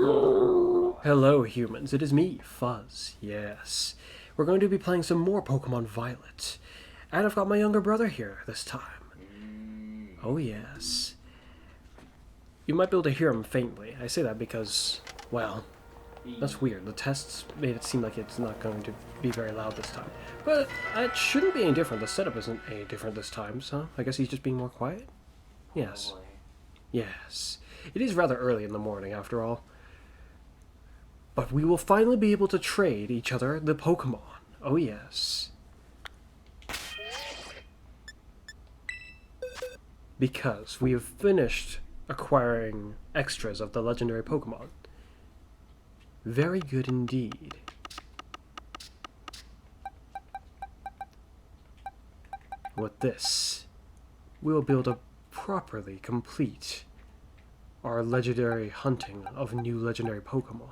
Hello, humans. It is me, Fuzz. Yes. We're going to be playing some more Pokemon Violet. And I've got my younger brother here this time. Oh, yes. You might be able to hear him faintly. I say that because, well, that's weird. The tests made it seem like it's not going to be very loud this time. But it shouldn't be any different. The setup isn't any different this time, so I guess he's just being more quiet? Yes. Yes. It is rather early in the morning, after all. But we will finally be able to trade each other the Pokemon. Oh, yes. Because we have finished acquiring extras of the legendary Pokemon. Very good indeed. With this, we will be able to properly complete our legendary hunting of new legendary Pokemon.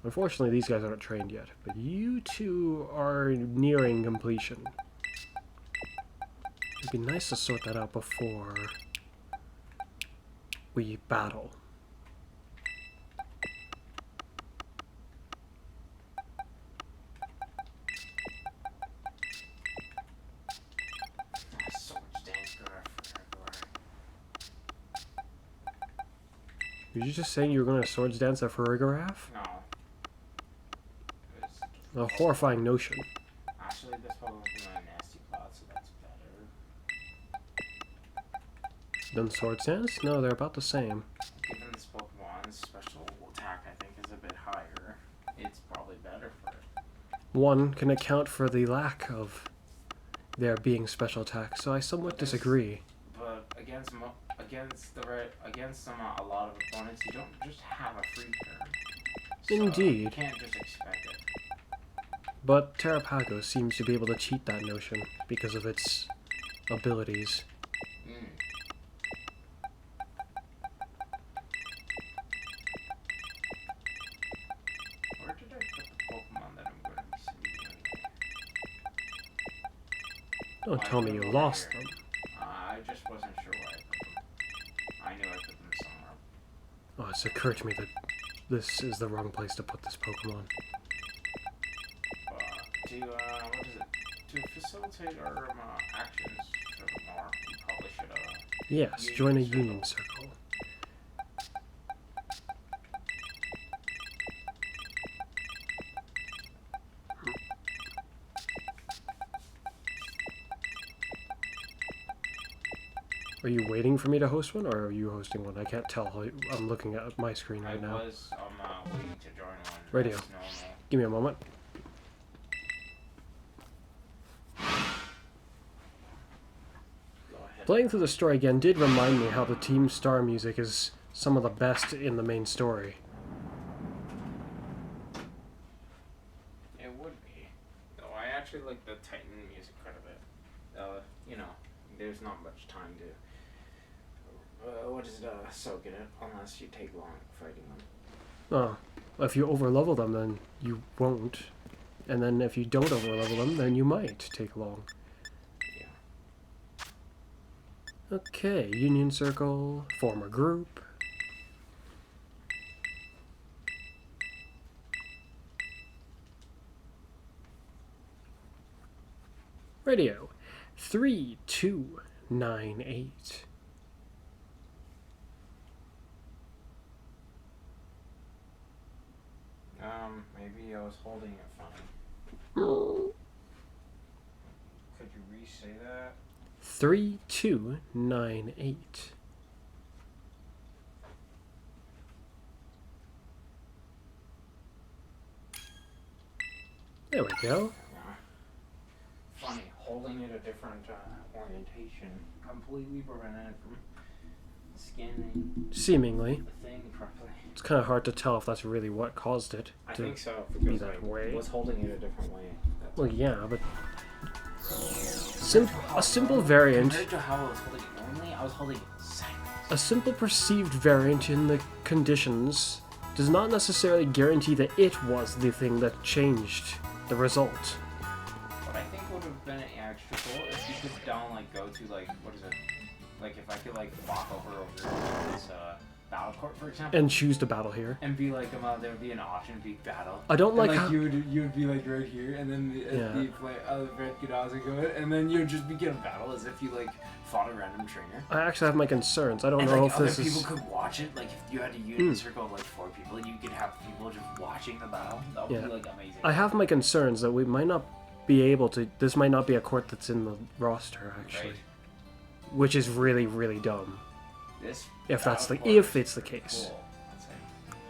Unfortunately, these guys aren't trained yet, but you two are nearing completion. It'd be nice to sort that out before we battle. Were you just saying you were going to Swords Dance at Farigiraf? No. A horrifying notion. Actually, this Pokemon is a nasty plot, so that's better. Then Swords Dance? No, they're about the same. Given this Pokemon's special attack, I think, is a bit higher, it's probably better for it. One can account for the lack of there being special attack, so I somewhat disagree. But against a lot of opponents, you don't just have a free turn. So Indeed. You can't just expect it. But Terrapago seems to be able to cheat that notion because of its abilities. Where did I put the Pokemon that I'm going to be sending? Don't tell me you lost them. I just wasn't sure where I put them. I knew I put them somewhere. Oh, it's occurred to me that this is the wrong place to put this Pokemon. What is it? To facilitate our actions furthermore, we probably should, Yes, join a union circle. Are you waiting for me to host one, or are you hosting one? I can't tell. I'm looking at my screen right now. I was waiting to join one. Radio. Give me a moment. Playing through the story again did remind me how the Team Star music is some of the best in the main story. It would be. Though I actually like the Titan music quite a bit. You know, there's not much time to soak in it, unless you take long fighting them. Oh, if you overlevel them, then you won't. And then if you don't overlevel them, then you might take long. Yeah. Okay, union circle, form a group. Radio, 3298. Maybe I was holding it funny. Could you re-say that? 3298. There we go. Funny, holding it a different orientation completely prevented it from scanning Seemingly. the thing properly. It's kind of hard to tell if that's really what caused it I to think so, be because that I way. was holding it a different way. Well, yeah, but a simple variant. Compared to how I was holding it normally, I was holding it sideways. A simple perceived variant in the conditions does not necessarily guarantee that it was the thing that changed the result. What I think would have been extra cool is you could go to, like, what is it? Like, if I could, like, walk over this battle court, for example, and choose to battle here. and be like, there would be an option to be battle. I don't like and, how... you would be like right here, and then the red could also go in, and then you'd just begin a battle as if you like fought a random trainer. I actually have my concerns. I don't And know like if other this people is... could watch it. Like if you had a unit circle of like 4 people, you could have people just watching the battle. That would be like amazing. I have my concerns that we might not be able to... This might not be a court that's in the roster, actually. Right. Which is really, really dumb. This If that's the... battle If court it's the is case. cool. Let's say.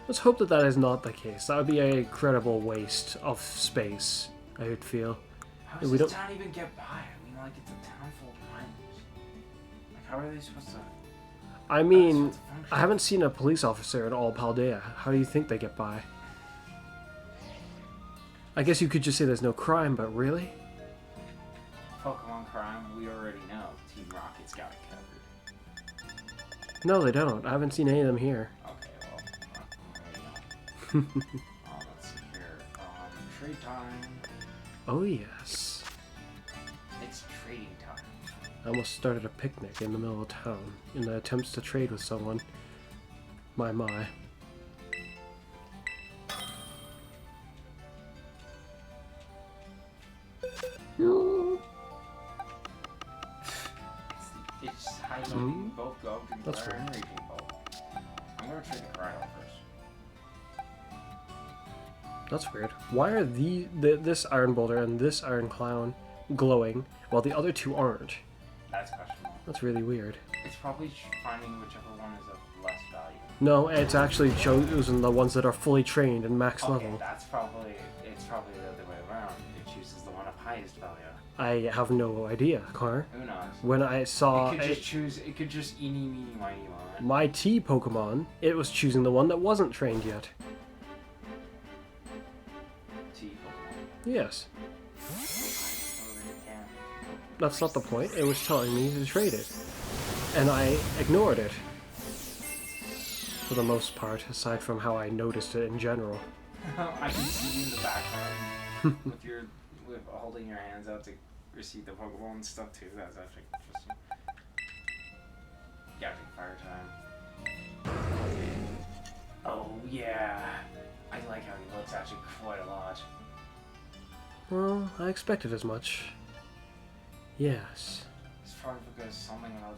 Let's hope that that is not the case. That would be a credible waste of space, I would feel. How does We this don't- town even get by? I mean, like it's a town full of miners. Like how are they supposed to? I mean, supposed to function? I haven't seen a police officer in all Paldea. How do you think they get by? I guess you could just say there's no crime, but really? Pokemon crime, we already know. Team Rocket's got it covered. No, they don't. I haven't seen any of them here. Okay, well, let's see here. Trade time. Oh, yes. It's trading time. I almost started a picnic in the middle of town in the attempts to trade with someone. My. It's high loading both go to That's fire and right. raging bolt. I'm gonna trade the Cryo first. That's weird. Why are this Iron Boulder and this Iron Clown glowing while the other two aren't? That's questionable. That's really weird. It's probably finding whichever one is of less value. No, it's actually choosing the ones that are fully trained and max Okay, level. it's probably the other way around. It chooses the one of highest value. I have no idea, Connor. Who knows? When I saw It could just eeny, meeny, miny, moe. my T Pokemon, it was choosing the one that wasn't trained yet. T Pokemon. Yes. Oh, they can. That's not the point. It was telling me to trade it. And I ignored it. For the most part, aside from how I noticed it in general. I can see you in the background with holding your hands out to receive the Pokeball and stuff too. That's actually interesting. Gadget fire time. Oh yeah, I like how he looks actually quite a lot. Well, I expected as much. Yes. It's probably because something about.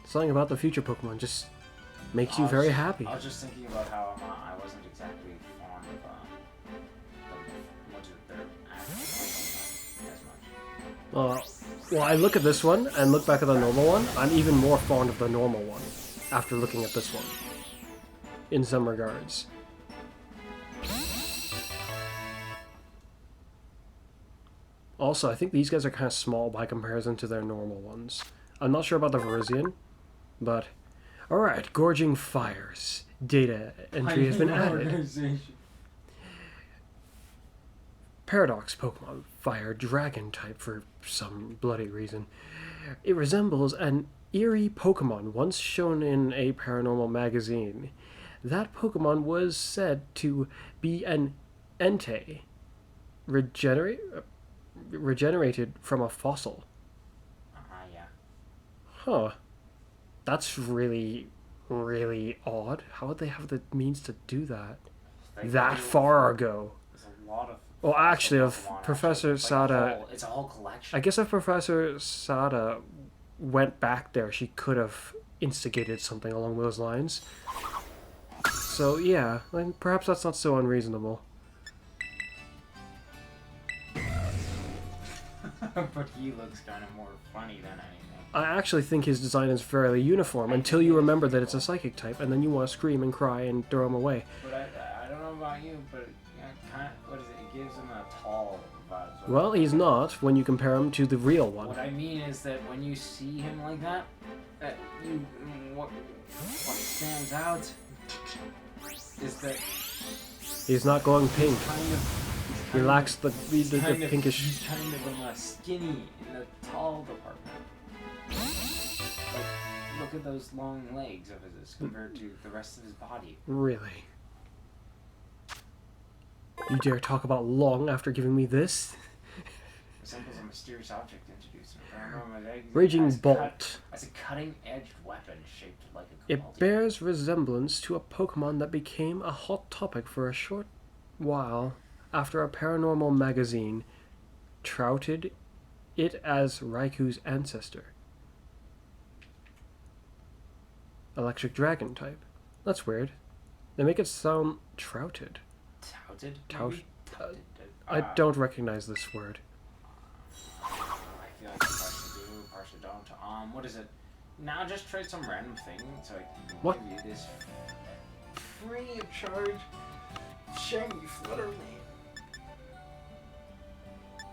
Something about the future Pokemon just makes you I was very just- happy. I was just thinking about how I wasn't exactly fond of their actual as much. Well, I look at this one and look back at the normal one. I'm even more fond of the normal one after looking at this one. In some regards. Also, I think these guys are kind of small by comparison to their normal ones. I'm not sure about the Virizion, but... Alright, Gorging Fires. Data entry has been added. Paradox Pokemon, Fire Dragon type for some bloody reason. It resembles an eerie Pokemon once shown in a paranormal magazine. That Pokemon was said to be an Entei, regenerated from a fossil. Yeah. Huh. That's really, really odd. How would they have the means to do that? That far ago. There's a lot of. Well, actually, if Pokemon, Professor It's like Sada... it's a whole collection. I guess if Professor Sada went back there, she could have instigated something along those lines. So, yeah, and perhaps that's not so unreasonable. But he looks kind of more funny than anything. I actually think his design is fairly uniform until you remember that it's a psychic type, and then you want to scream and cry and throw him away. But I don't know about you, but kind of, what is it? It gives him a tall vibe. Well, he's not when you compare him to the real one. What I mean is that when you see him like that, what stands out is that He's not glowing pink. He lacks the pinkish... He's kind of skinny in the tall department. Like, look at those long legs of his compared to the rest of his body. Really? You dare talk about long after giving me this? resembles a mysterious object introduced in a paranormal magazine Raging Bolt. as a cutting-edged weapon shaped like a It cobalt. bears resemblance to a Pokemon that became a hot topic for a short while after a paranormal magazine touted it as Raiku's ancestor. Electric Dragon type. That's weird. They make it sound trouted. Touted? Tout- Touted. I don't recognize this word. I feel like partially do, partially don't. What is it? Now just trade some random thing so I can What? give you this free of charge shiny Flutter Mane.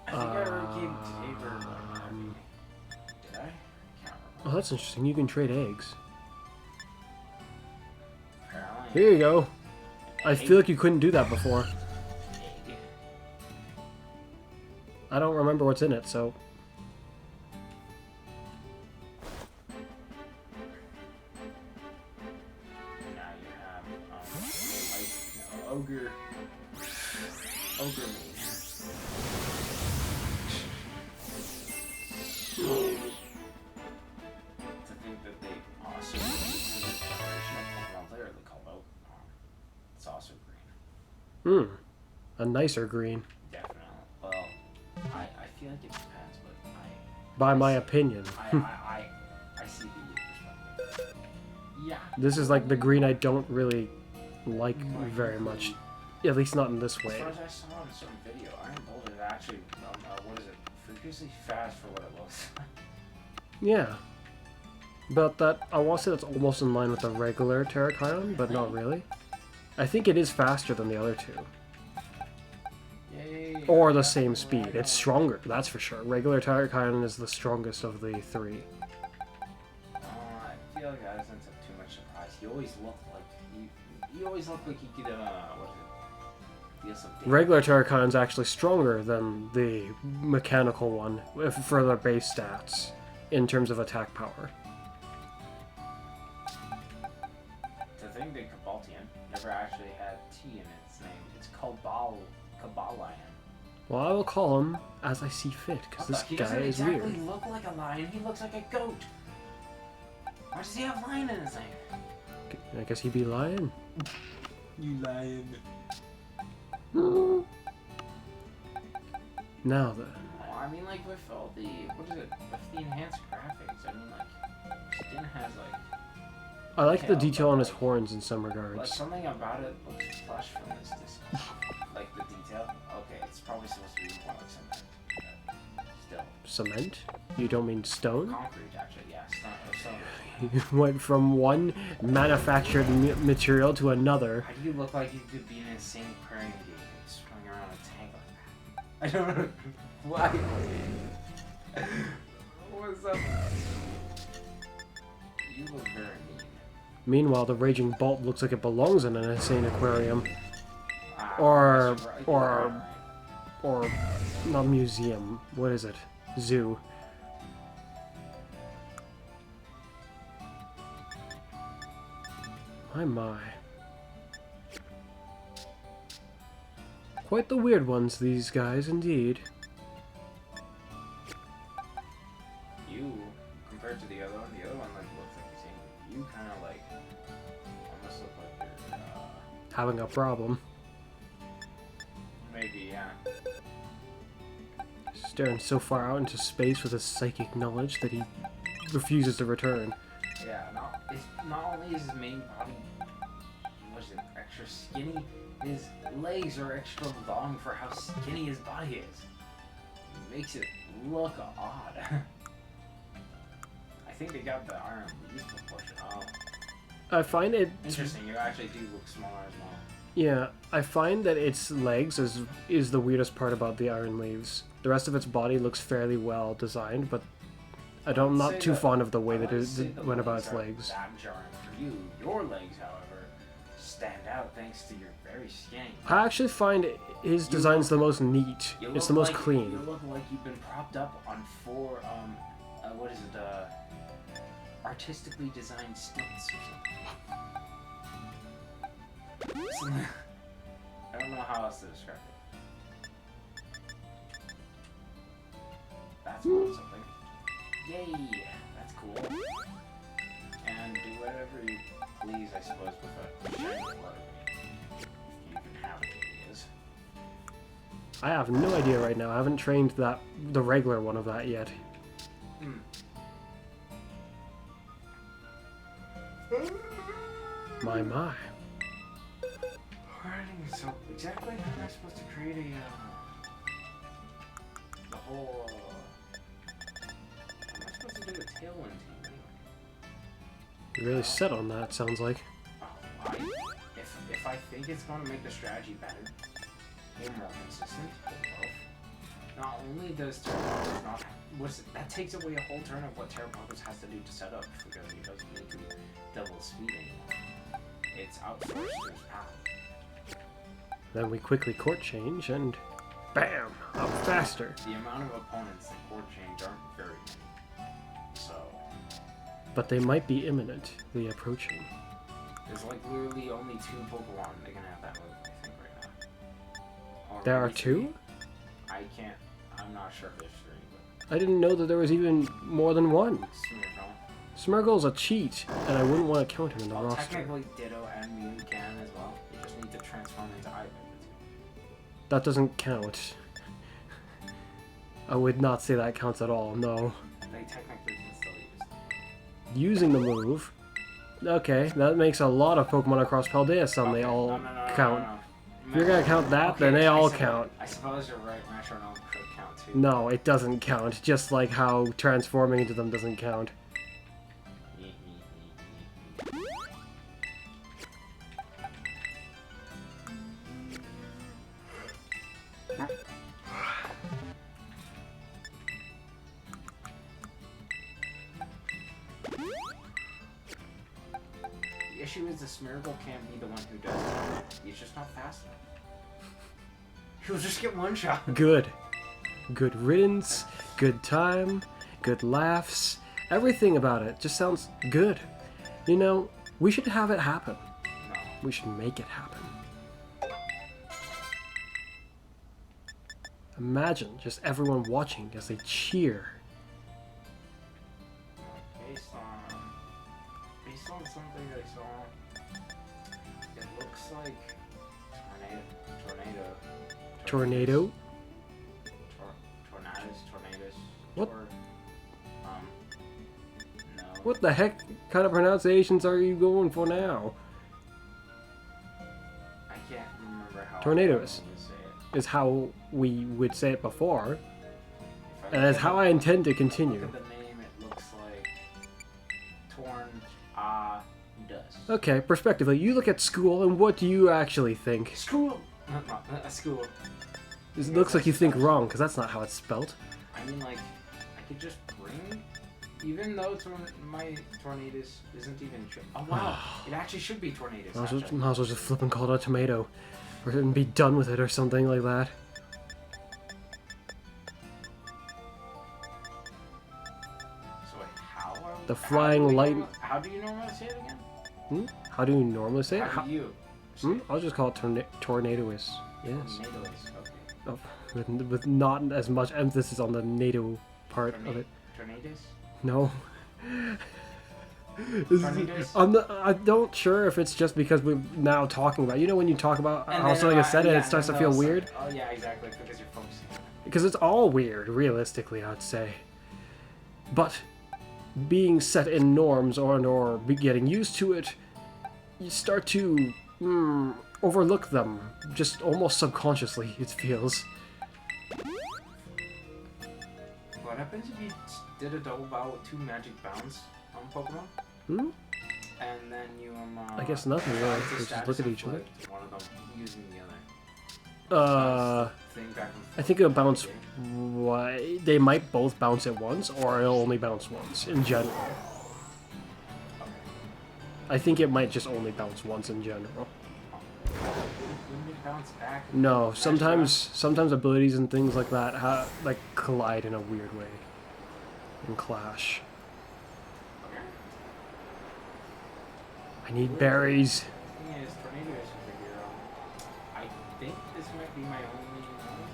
I think I already gave it to Tabor. Did I? Can't remember. Oh, that's interesting. You can trade eggs. Apparently. Here you go. I feel like you couldn't do that before. Egg. I don't remember what's in it, so... Now you have ogre Mane. To think that they also released a new generation of Pokemon player they called out. It's also green. A nicer green. Definitely. Well, I feel like it depends, but By my opinion. I see the perspective. Yeah. This is like the green I don't really like very much. At least not in this As way. far as I saw in some video, Iron Bolt is actually, what is it, freakishly fast for what it looks like. Yeah. But that, I want to say that's almost in line with the regular Terrakion, but not really. I think it is faster than the other two. Yay. Or the same speed. It's stronger, that's for sure. Regular Terrakion is the strongest of the three. I feel like I sense up too much surprise. He always looked like he always looked like he could what is it? Deal some damage. Regular Terrakion's actually stronger than the mechanical one for their base stats in terms of attack power. To think that Cabaltian never actually had T in its name. It's Cabalion. Well, I will call him as I see fit, because this He guy doesn't is exactly weird. look like a lion. He looks like a goat. Why does he have lion in his name? I guess he'd be lying. You lion. Now then. Oh, I mean, like with all the with the enhanced graphics. I mean, like skin has like I like the tail, detail but, on his like- horns in some Like regards. something about it looks plush from this distance. Like the detail. Okay, it's probably supposed to be more like cement. Still. Cement? You don't mean stone? Concrete, actually, yeah. Stone. You went from one manufactured material to another. How do you look like you could be an insane aquarium game swimming around a tank like that? I don't know. Why? What's up? You look very mean. Meanwhile, the Raging Bolt looks like it belongs in an insane aquarium. Ah, Or- that's right. or- Alright. Or, not museum. What is it? Zoo. My. Quite the weird ones, these guys, indeed. You, compared to the other one like looks like the same. You kind of like almost look like you're Having a problem. maybe Staring so far out into space with his psychic knowledge that he refuses to return. yeah. Not only is his main body was it extra skinny, his legs are extra long for how skinny his body is. It makes it look odd. I think they got the iron leaf proportion. Oh, I find it... interesting. You actually do look smaller as well. Yeah, I find that its legs is the weirdest part about the Iron Leaves. The rest of its body looks fairly well designed, but I'm not too fond of the way that it went about its legs. That jarring for you. Your legs, however, stand out thanks to your very skinny. I actually find his design's the most neat. You It's look the most like- clean. You look like you've been propped up on four, what is it, artistically designed stilts or something. I don't know how else to describe it. that's a little something. Yay! That's cool. And do whatever you please, I suppose, with a shiny Flutterby. You can have it, it is. I have no idea right now. I haven't trained the regular one of that yet. My. Alrighty, so exactly how am I supposed to create the whole, how am I supposed to do a tailwind team anyway? You're really set on that, sounds like. Oh, if I think it's going to make the strategy better, or more consistent, not only does Terrapockers not, that takes away a whole turn of what Terrapockers has to do to set up, because he doesn't need to double speed anymore. It's outsourced to his pal. Then we quickly court change and bam! Up faster. The amount of opponents that court change aren't very many. So. But they might be imminently approaching. There's like literally only 2 Pokemon that can have that move, I think, right now. Or There are maybe 2? I'm not sure if there's 3, but. I didn't know that there was even more than 1. Smeargle. Smeargle's a cheat, and I wouldn't want to count him in the roster. Technically Ditto and Mew can as well. You just need to transform into either of the 2. That doesn't count. I would not say that counts at all, no. They technically can still use it. Using the move. Okay, that makes a lot of Pokemon across Paldea some they all count. If you're gonna count that, then they all count. I suppose you're right, Metronome could count too. No, it doesn't count, just like how transforming into them doesn't count. The issue is the Smeargle can't be the one who does it. He's just not fast enough. He'll just get one shot. Good. Good riddance, good time, good laughs. Everything about it just sounds good. You know, we should have it happen. No. We should make it happen. Imagine just everyone watching as they cheer. Based on something that I saw, it looks like Tornado? Tornadus. What? No. What the heck kind of pronunciations are you going for now? I can't remember how. Tornadoes. I say it. Is how we would say it before, If I and that's look how at I intend to Look continue. at the name, it looks like Tornadus. Okay, prospectively, you look at school, and what do you actually think? School. A school. It looks like you think wrong, because that's not how it's spelled. I mean, like, I could just bring, even though my Tornadus isn't even. Oh wow! It actually should be Tornadus. Might as well just flip and call it a tomato, and be done with it, or something like that. So wait, how? The flying light. How do you normally say it again? How do you normally say it? How do you? I'll just call it tornadoous. Yes. Tornadoes. Okay. Oh, with not as much emphasis on the NATO part of it. Tornadoes. No. Tornadoes? I'm not sure if it's just because we're now talking about. You know when you talk about how something is said and it starts to feel weird? Oh yeah, exactly. Because you're focusing on it. Because it's all weird, realistically, I'd say. But being set in norms or getting used to it, you start to overlook them, just almost subconsciously, it feels. What happens if you did a double bow with 2 magic bounds on Pokemon? And then you I guess nothing really. We just look at each other. One of them using the other. Thing back and forth. I think it'll bounce. They might both bounce at once, or it'll only bounce once in general. I think it might just only bounce once in general. Wouldn't it bounce back? No, sometimes abilities and things like that like collide in a weird way and clash. I need berries. The thing is, Tornado is superhero. I think this might be my only one.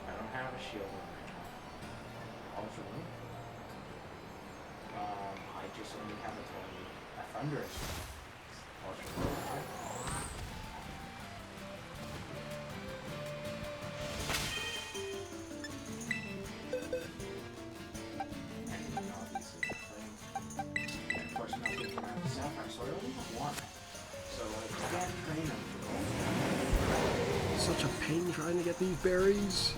I don't have a shield right now. Ultra. I just only have a thunderous. Ultra. Such a pain trying to get these berries.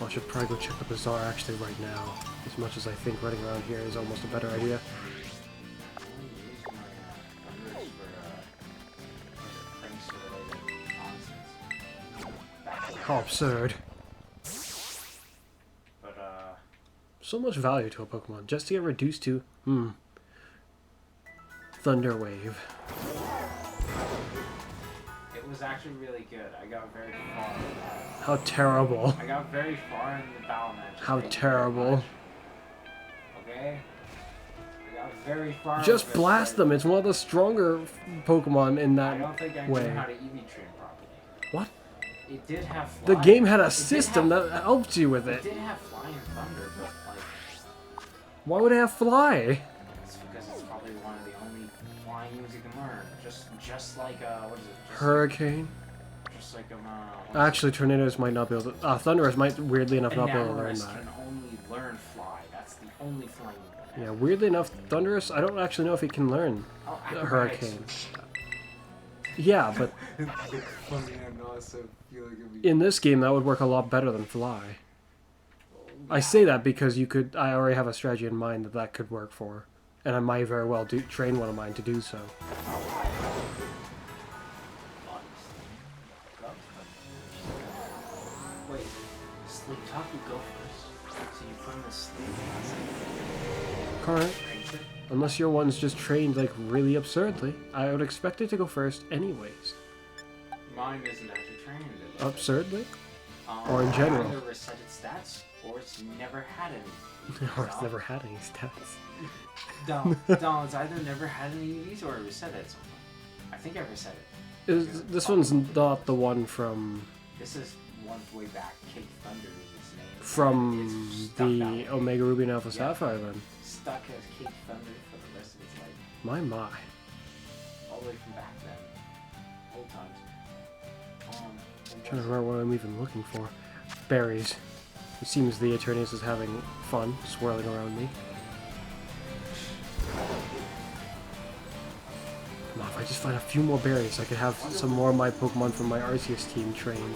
Well, I should probably go check the bazaar actually right now. As much as I think running around here is almost a better idea. How absurd. So much value to a Pokemon just to get reduced to, Thunder Wave. It was actually really good. I got very far. How terrible. I got very far in the battle match. How terrible. Okay? I got very far. Just blast them. It's one of the stronger Pokemon in that I don't think I way. knew how to EV train properly. What? It did have fly. The game had a system that helped you with It it. did have fly and thunder, but like... Why would it have fly? It's because it's probably one of the only flying moves you can learn. Just like, what is it? Hurricane? Just like, Actually, Tornadoes might not be able to... Thunderous might, weirdly enough, not be able to learn Enamorous that. can only learn fly. That's the only flying move. Yeah, weirdly enough, Thunderous, I don't actually know if it can learn Oh, Hurricane. Yeah, but Funny enough, so I feel like it'd be... in this game, that would work a lot better than Fly. I say that because I already have a strategy in mind that could work for. And I might very well train one of mine to do so. Wait, sleep talk would go first. So you put him to sleep. Correct. Unless your one's just trained like really absurdly. I would expect it to go first anyways. Mine isn't actually trained. Absurdly? Or in general? Either reset its stats, or it's never had any. Or it's never had any stats. Don, it's either never had any of these or it reset it at some point. I think I reset it. This one's not the one from... This is one way back. Cape Thunder is its name. From It's stuck the that way. Omega Ruby and Alpha Sapphire then. Stuck as Cape Thunder for the rest of its life. My. All the way from back then. Old times. I'm trying to remember what I'm even looking for. Berries. It seems the Eternius is having fun swirling around me. Come on, if I just find a few more berries, I could have some more of my Pokemon from my Arceus team trained.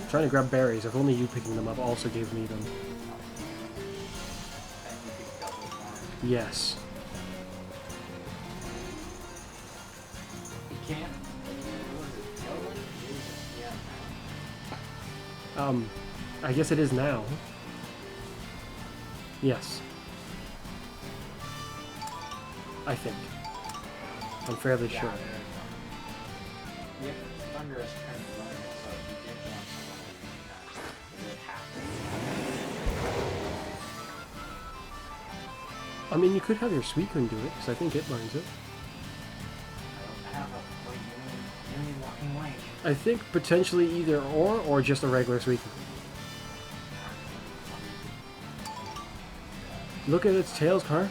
Trying to grab berries. If only you picking them up also gave me them. Yes. You can't. I guess it is now. Yes. I think. I'm fairly sure. Yep, Thunder is kind of running it, so if you did want someone to do that, it would happen. I mean, you could have your Suicune do it, because I think it learns it. I don't have a point really walking away. I think potentially either or just a regular Suicune. Look at its tails, Car.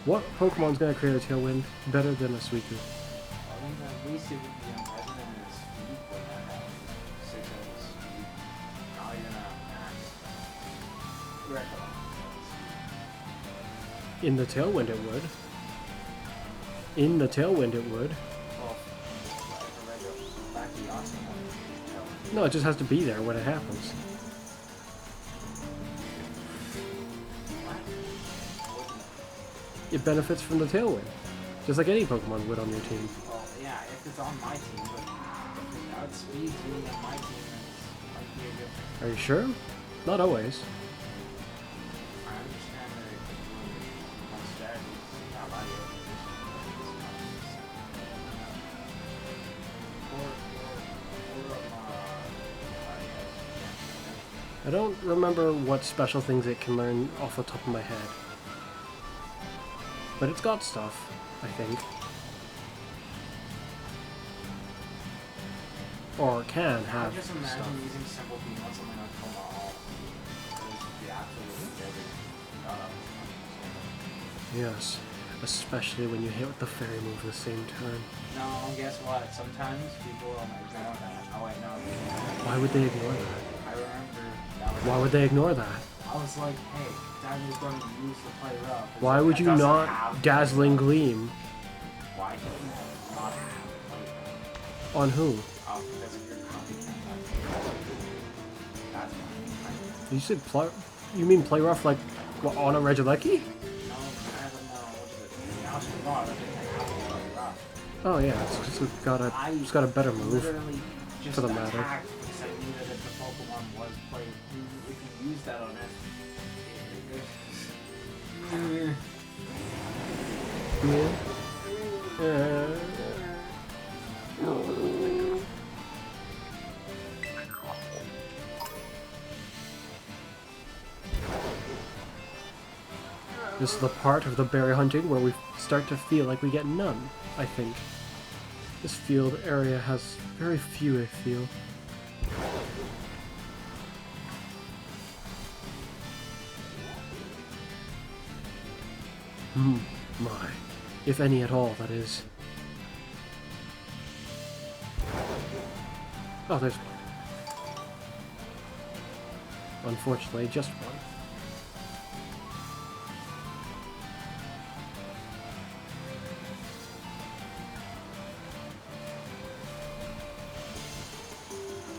What Pokemon's gonna create a Tailwind better than a Suicune? I mean, at least it would be on President and his speed when I have 6 of his speed. Now you're gonna max Record. In the Tailwind it would. In the Tailwind it would. Well, if a Record back the awesome one. No, it just has to be there when it happens. It benefits from the Tailwind. Just like any Pokemon would on your team. Well, yeah, if it's on my team, but if it outspeeds me on my team, then it might be a good thing. Are you sure? Not always. I understand that it's one strategy. Not my I don't remember what special things it can learn off the top of my head. But it's got stuff, I think. or can I have just imagine stuff. using simple beam on something like Tomahawk. It would be absolutely deadly. Yes, especially when you hit with the fairy move at the same time. No, guess what? Sometimes people ignore that. Oh wait, no. Why would they ignore that? I remember that was Why would they ignore that? I was like, hey, Daniel's going to use the play rough. It's Why like, would that you doesn't not have dazzling play rough. gleam Why do you not have play rough? on who? Oh, because of your copycat. That's fine. You said you mean play rough like what, on a Regieleki? No, I don't know. What is it? Now it's not. I think I have to play rough. Oh yeah, it's got a better move. Literally just for the matter. attacked because I knew that if the Pokemon was played, if you use that on it, This is the part of the berry hunting where we start to feel like we get none, I think. This field area has very few, I feel. My. If any at all, that is. Oh, there's one. Unfortunately, just one.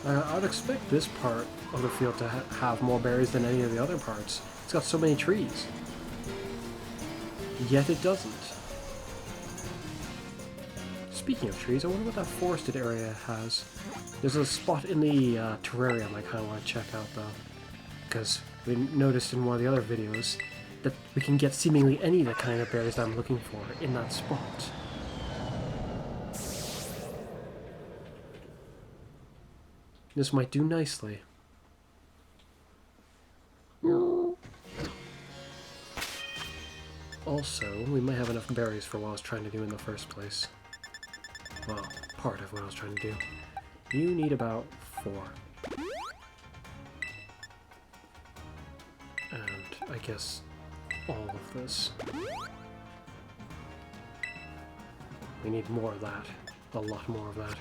I'd expect this part of the field to have more berries than any of the other parts. It's got so many trees. Yet it doesn't. Speaking of trees, I wonder what that forested area has. There's a spot in the terrarium I kind of want to check out, though. Because we noticed in one of the other videos that we can get seemingly any of the kind of berries that I'm looking for in that spot. This might do nicely. Also, we might have enough berries for what I was trying to do in the first place. Well, part of what I was trying to do. You need about 4. And I guess all of this. We need more of that. A lot more of that.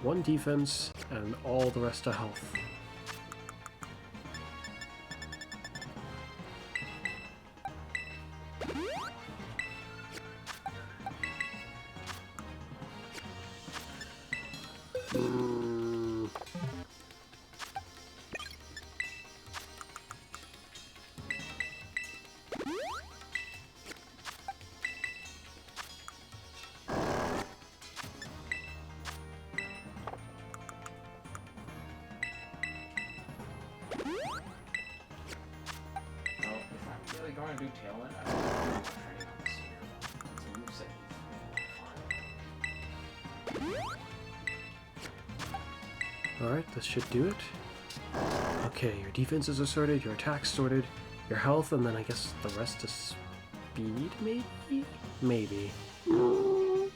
One defense, and all the rest of health. going to do Tailwind, I don't know if I'm training on the Sphere. It's a moveset. Alright, this should do it. Okay, your defenses are sorted, your attacks sorted, your health, and then I guess the rest is speed, maybe? Maybe. And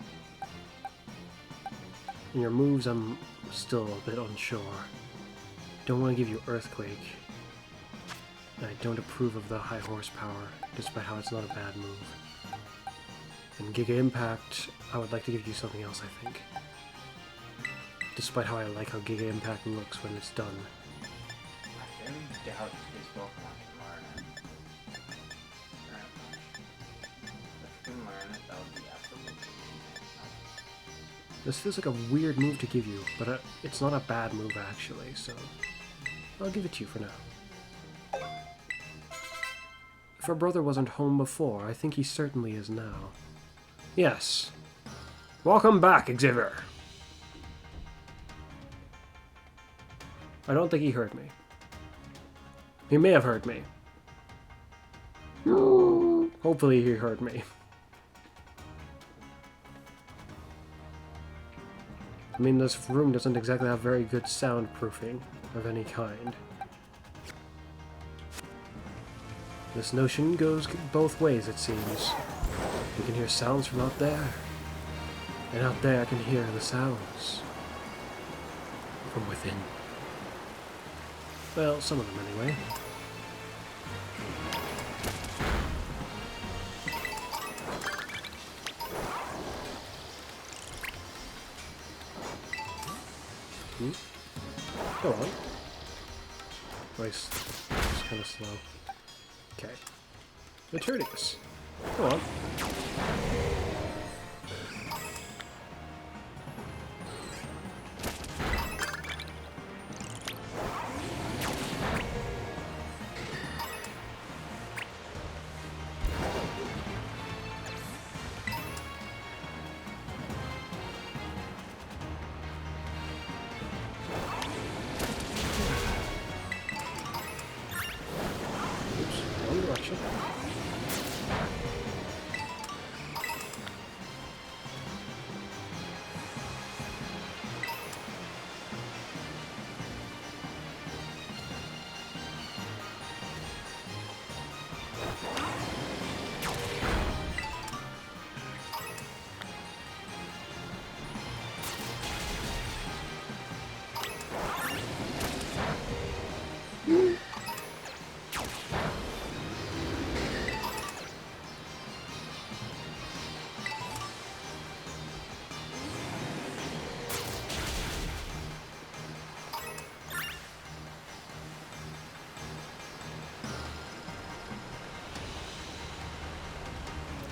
your moves, I'm still a bit unsure. Don't want to give you Earthquake. I don't approve of the high horsepower, despite how it's not a bad move. And Giga Impact, I would like to give you something else, I think. Despite how I like how Giga Impact looks when it's done. I very doubt his Pokemon can learn it. If he can learn it, that would be absolutely amazing. This feels like a weird move to give you, but it's not a bad move actually, so I'll give it to you for now. If our brother wasn't home before, I think he certainly is now. Yes. Welcome back, Xavier. I don't think he heard me. He may have heard me. Hopefully he heard me. I mean, this room doesn't exactly have very good soundproofing of any kind. This notion goes both ways, it seems. We can hear sounds from out there. And out there I can hear the sounds from within. Well, some of them anyway. Go on. Nice. Just kind of slow. Okay. Maturities. Go on.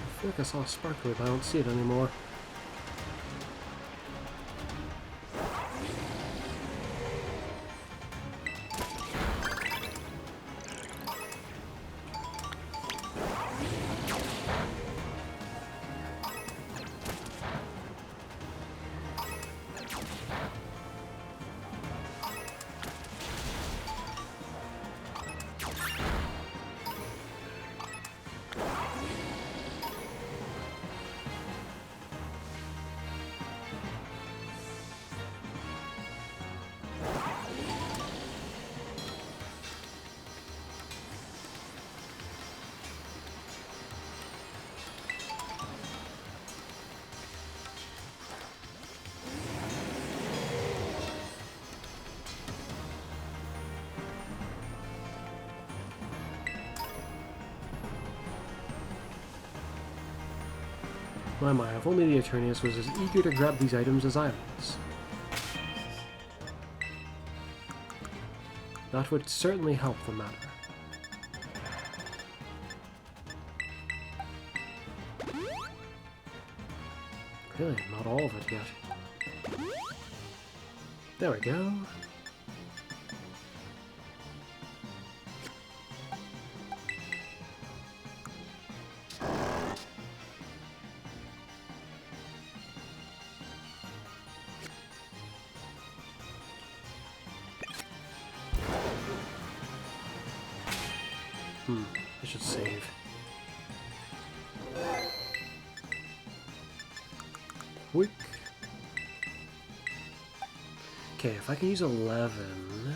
I feel like I saw a sparkly, but I don't see it anymore. My, if only the Eternius was as eager to grab these items as I was. That would certainly help the matter. Really, not all of it yet. There we go. I should save. Quick. Okay, if I can use 11,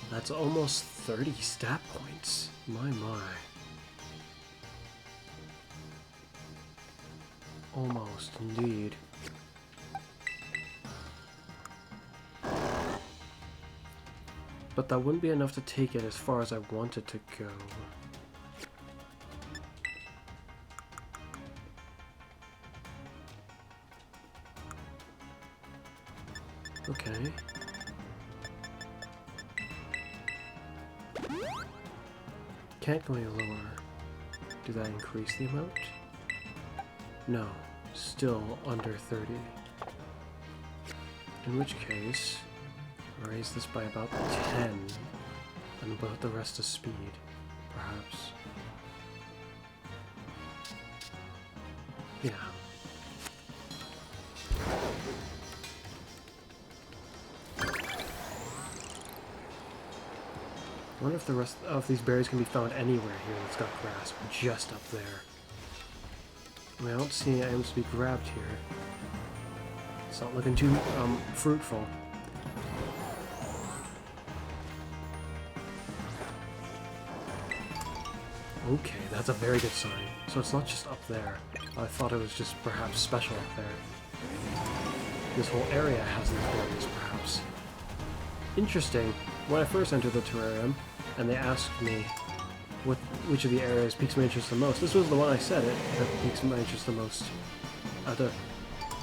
that's almost 30 stat points. My. Almost, indeed. But that wouldn't be enough to take it as far as I wanted to go. Okay. Can't go any lower. Did that increase the amount? No. Still under 30. In which case, raise this by about 10, and about the rest of speed, perhaps. Yeah. I wonder if the rest of these berries can be found anywhere here that's got grass, or just up there. I mean, I don't see any items to be grabbed here. It's not looking too, fruitful. Okay, that's a very good sign. So it's not just up there. I thought it was just perhaps special up there. This whole area has these berries, perhaps. Interesting. When I first entered the terrarium, and they asked me which of the areas piques my interest the most, this was the one I said that piques my interest the most.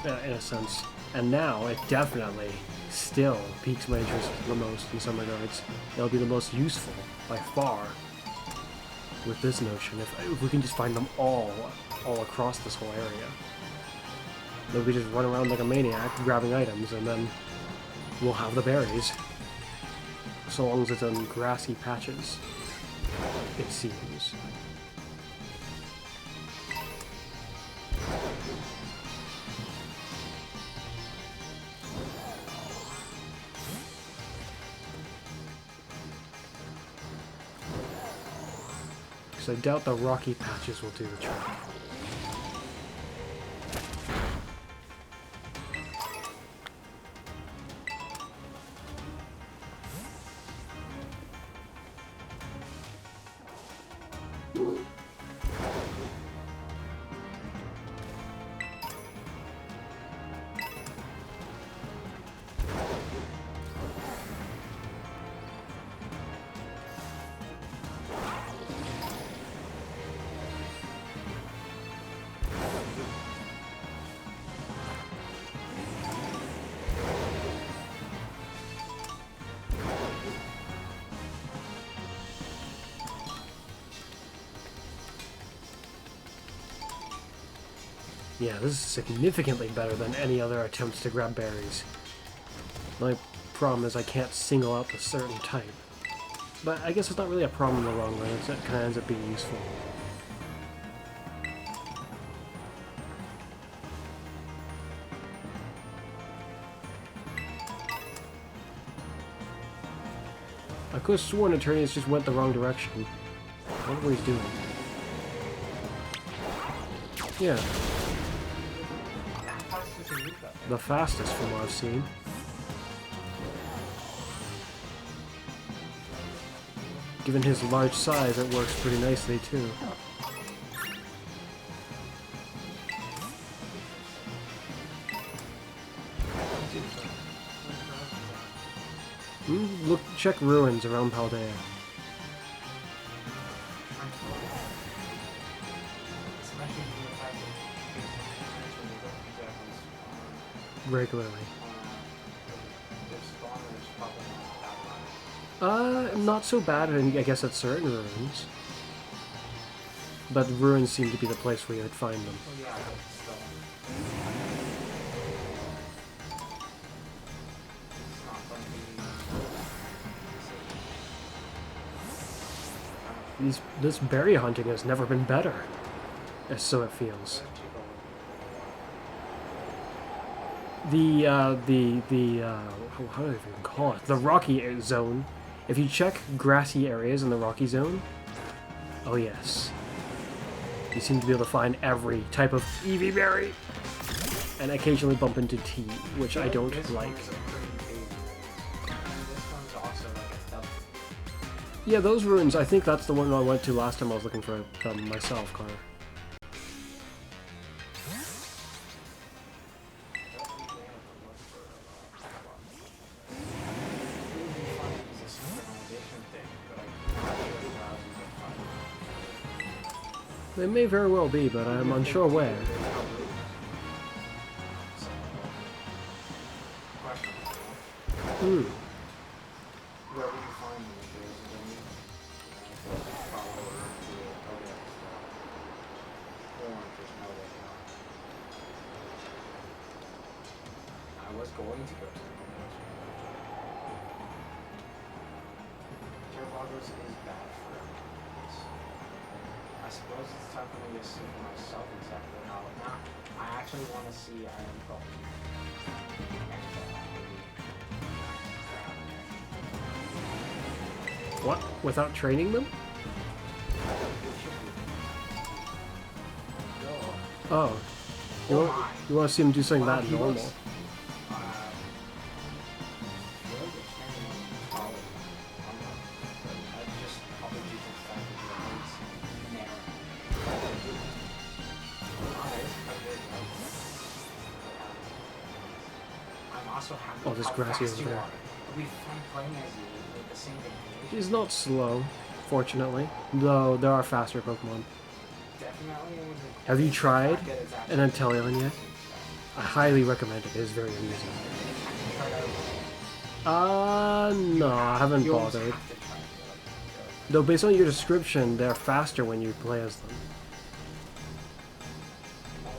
In a sense. And now, it definitely still piques my interest the most in some regards. It'll be the most useful, by far, with this notion, if we can just find them all across this whole area. Then we just run around like a maniac, grabbing items, and then we'll have the berries. So long as it's in grassy patches, it seems. Because I doubt the rocky patches will do the trick. Yeah, this is significantly better than any other attempts to grab berries. My problem is I can't single out a certain type. But I guess it's not really a problem in the long run, it kind of ends up being useful. I could have sworn Eternius just went the wrong direction. I wonder what he's doing. Yeah. The fastest from what I've seen. Given his large size, it works pretty nicely too. Look, check ruins around Paldea. Regularly. Not so bad, I guess, at certain ruins. But ruins seem to be the place where you'd find them. This berry hunting has never been better, so it feels. How do I even call it? The rocky zone. If you check grassy areas in the rocky zone, oh yes, you seem to be able to find every type of Eevee berry, and occasionally bump into tea, which I don't like. Yeah, those ruins, I think that's the one I went to last time I was looking for them myself, Connor. They may very well be, but I'm unsure where. I was going to go to the is bad for us. I suppose it's time for me to see for myself exactly how. Now, I actually want to see Iron Gold. What? Without training them? Oh. You want to see him do something that normal? also have Oh, there's how Grassy fast over you there. are. It'll be fun playing as you with the same thing. He's not slow, fortunately. Though there are faster Pokemon. Definitely. Have you tried The fact that it's an actually- Inteleon yet? I highly recommend it. It is very amusing. No, I haven't You almost bothered. have to try it, Though based on your description, they're faster when you play as them.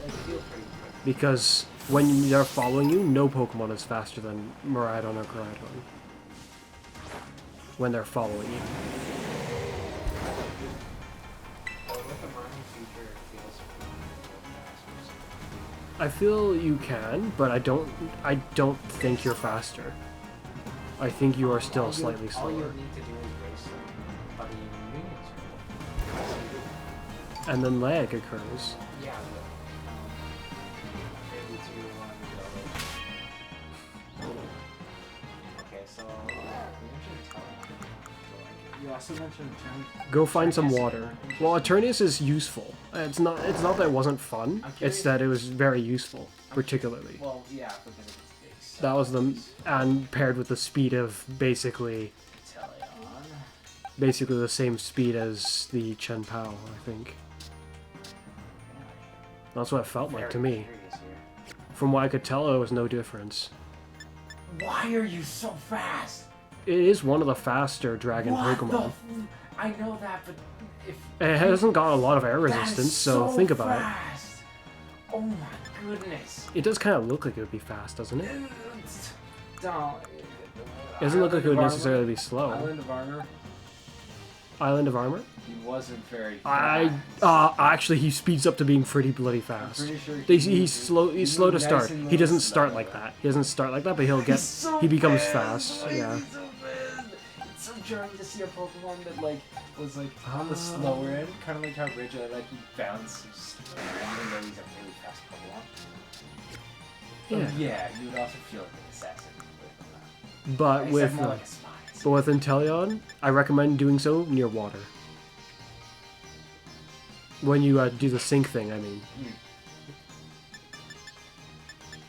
they feel pretty good. Because when they're following you, no Pokemon is faster than Miraidon or Koraidon. When they're following you. But with the mining feature, it feels faster. I feel you can, but I don't think you're faster. I think you are still slightly All you slower. need to do is race them, buddy, in Union Circle. And then lag occurs. Yeah, but, 32, 1, okay, so, you mentioned Telegram. You also mentioned Go find some Eternius. water. Well, Eternius is useful. It's not that it wasn't fun. I'm It's curious- that it was very useful, particularly. Well, yeah, because of its base. That was the and paired with the speed of basically Teleon. the same speed as the Chen Pao, I think. That's what it felt like to Very me. curious here. From what I could tell, there was no difference. Why are you so fast? It is one of the faster dragon Pokemon. I know that, but if It hasn't got a lot of air that is resistance, so think about it. fast. Oh my goodness. It does kind of look like it would be fast, doesn't it? Don't. It doesn't look like it would necessarily be slow. Island of Armor. Island of Armor? He wasn't very fast. Actually, he speeds up to being pretty bloody fast. I'm pretty sure He's slow to nice start. and He doesn't slow. start like that. He doesn't start like that, but he'll get. He's so He becomes fast. fast. Why is Yeah. he so fast? It's so jarring to see a Pokemon that was on the slower end, kind of like how Ridgely he bounces, even though he's a really fast Pokemon. Yeah. Yeah, you would also feel like an assassin with that. But Except with more like a spy. Inteleon, I recommend doing so near water. When you do the sync thing, I mean.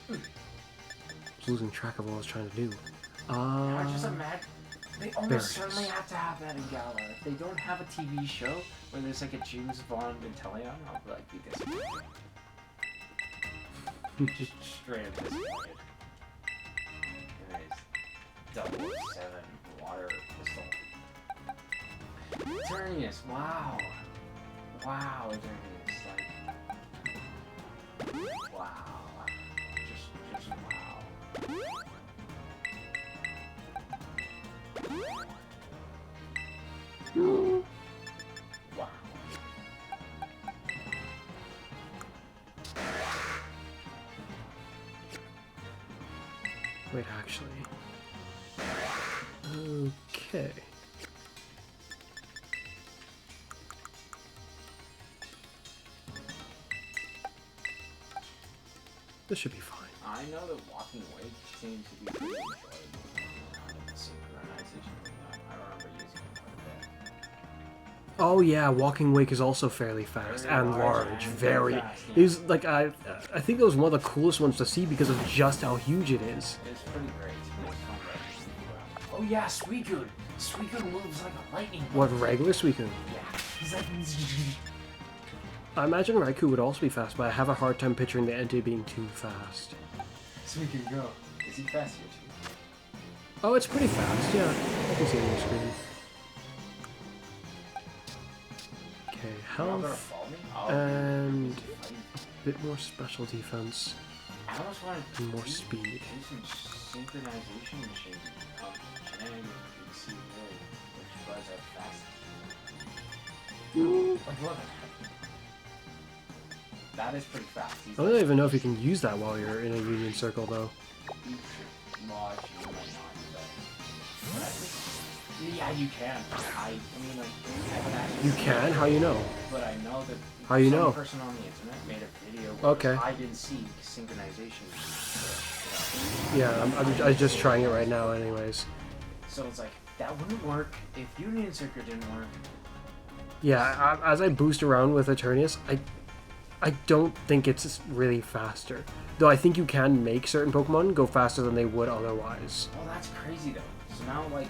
I was losing track of what I was trying to do. I just imagine they almost berries. certainly have to have that in Gala. If they don't have a TV show where there's like a James Bond Inteleon, I'll be disappointed. Just straight up disappointed. It is 007 water pistol. Eternius, wow. Wow, Eternius, wow. Just wow. Wow. Wait, actually. Okay. This should be fine. I know that walking away seems to be pretty enjoyable. The synchronization thing, I remember using it quite a bit. Oh yeah, Walking Wake is also fairly fast Very and large large. and Very. fast, yeah. He's like I think it was one of the coolest ones to see because of just how huge it is. It's pretty great. It's fun to oh yeah, Suicune! Suicune moves like a lightning bolt. What, regular Suicune? Yeah. He's like... I imagine Raikou would also be fast, but I have a hard time picturing the Entei being too fast. Suicune, go. Is he fast here too? Oh, it's pretty fast, yeah. I can see it on the screen. Okay, health and a bit more special defense I almost wanted to and more speed. do some synchronization machine. Shenanigans to see really which Fuzz are fast. Like, look at that. That is pretty fast. He's I don't even know if you can use that while you're in a Union Circle, though. You should watch, you might not, but I think, yeah, you can. I mean, like, I haven't actually You seen can? it, How you know? but I know that How you some know? person on the internet made a video where Okay. I didn't see synchronization. Yeah, I'm just trying it right now anyways. So it's like, that wouldn't work if Union Circuit didn't work. Yeah, as I boost around with Eternius, I don't think it's really faster. Though I think you can make certain Pokemon go faster than they would otherwise. Well, that's crazy though. So now, like,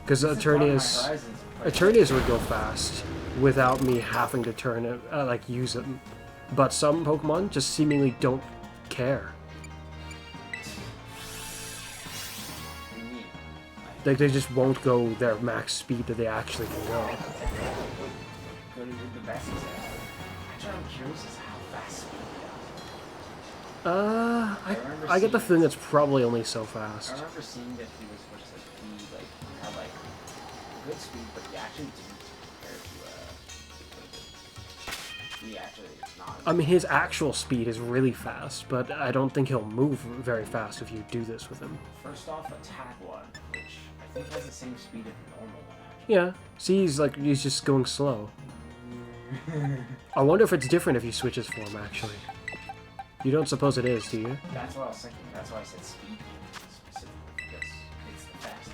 Because this is brought my Eternius, horizons, but- Eternius would go fast without me having to turn it, like use it. But some Pokemon just seemingly don't care. What do you mean? Like they just won't go their max speed that they actually can go. Go to the best example. Actually, I'm curious as to how fast speed I get the seeing feeling this. it's probably only so I fast. remember seeing that he was supposed to be like had like good speed, but he actually didn't compare to what is it? He actually is not. I mean, his actual speed is really fast, but I don't think he'll move very fast if you do this with him. First off, attack one, which I think has the same speed as the normal one. Yeah, see, he's just going slow. Actually. I wonder if it's different if he switches form, actually. You don't suppose it is, do you? That's what I was thinking. That's why I said speed specifically, because it's the fast.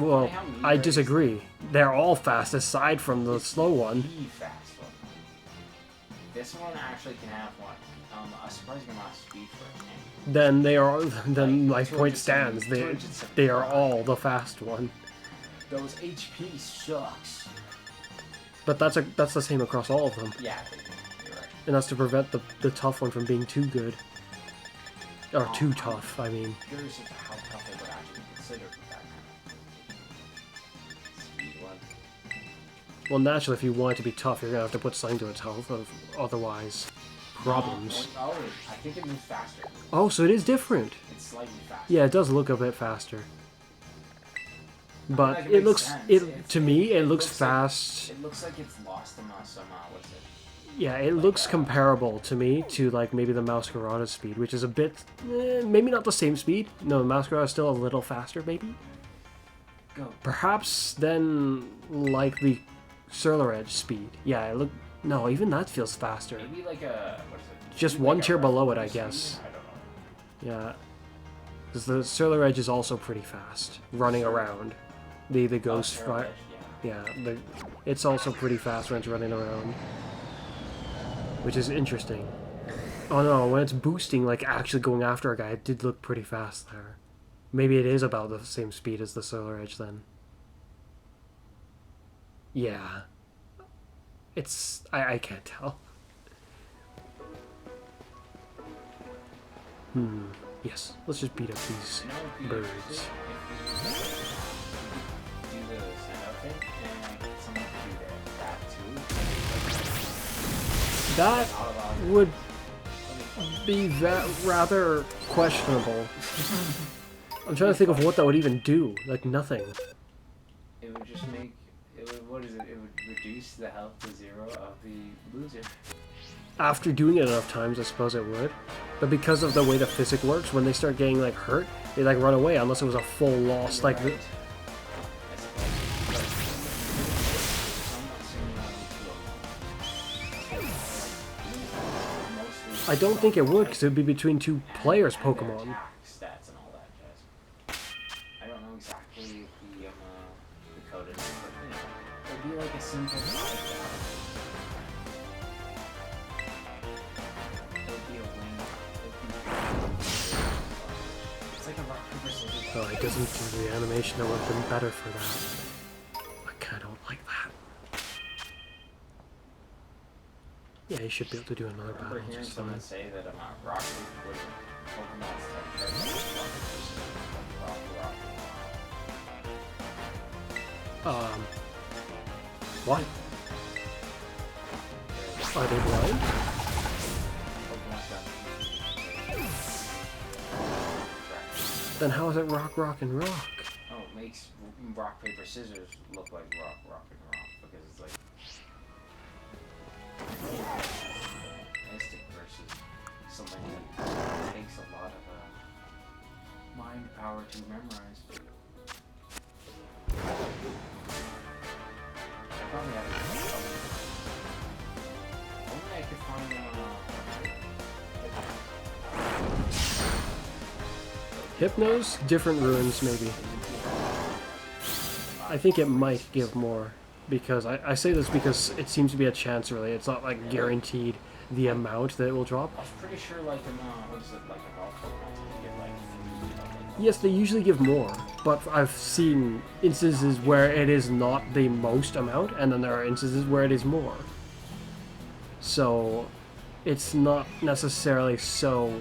Well, How mean I are these- disagree. They're all fast aside from the slow one. The fast one. This one actually can have one. A surprising amount of speed for a tank. Then they are. Then my Like, point 270, stands. They 270. are all the fast one. Those HP sucks. But that's the same across all of them, Yeah, you're right. and that's to prevent the tough one from being too good, or too tough. I mean, Curious as to how tough it would actually be considered with that kind of speed one. well, naturally, if you want it to be tough, you're gonna have to put something to its health, otherwise, problems. Oh, I think it moves faster. Oh, so it is different. It's slightly faster. Yeah, it does look a bit faster. But like, it it makes looks sense. to me it looks looks like- fast. It looks like it's lost somehow. What's it? Yeah, it looks comparable to me to like maybe the Masquerada's speed, which is a bit maybe not the same speed. No, Masquerada is still a little faster, maybe. Go. Perhaps then like the Surledge speed. Yeah, it look no, even that feels faster. Maybe like a what is it? Just Maybe one like a tier below it, rough I speed? guess. I don't know. Yeah, because the Surledge is also pretty fast, running around. The ghost Oh, fire. yeah. Yeah, it's also pretty fast when it's running around, which is interesting. Oh no, when it's boosting, like actually going after a guy, it did look pretty fast there. Maybe it is about the same speed as the Solar Edge then. Yeah. It's... I can't tell. Yes, let's just beat up these You know, if you birds. do the send out thing and someone could do that too. That Not allowed. would be rather questionable. I'm trying to think of what that would even do. Like, nothing. It would just make it would, what is it? It would reduce the health to 0 of the loser. After doing it enough times, I suppose it would. But because of the way the physics works, when they start getting, like, hurt, they, like, run away unless it was a full loss. Like, Right. I suppose. But I'm not saying mostly I don't think it would, because it would be between two players' and their Pokemon. attack stats and all that jazz. I don't know exactly the code is, but you know, it'd be like a simple it's like a rock paper scissors. Oh, it doesn't do the animation that would have been better for that. I kinda don't like that. Yeah, you should be able to do another I remember battle hearing just someone fine. say that rock paper was Pokemon's type card. Rock. What? Are they blind? Then how is it rock, rock, and rock? Oh, it makes rock, paper, scissors look like rock, rock, and rock because it's like mystic versus something that takes a lot of mind power to memorize. I probably have only I could find Hypnos? Different ruins, maybe. I think it might give more. because I say this because it seems to be a chance, really. It's not like guaranteed the amount that it will drop. I was pretty sure, like, what is it, like, a golf Pokemon, you get, like, 3 of, like, Yes, they usually give more, but I've seen instances where it is not the most amount, and then there are instances where it is more. So, it's not necessarily so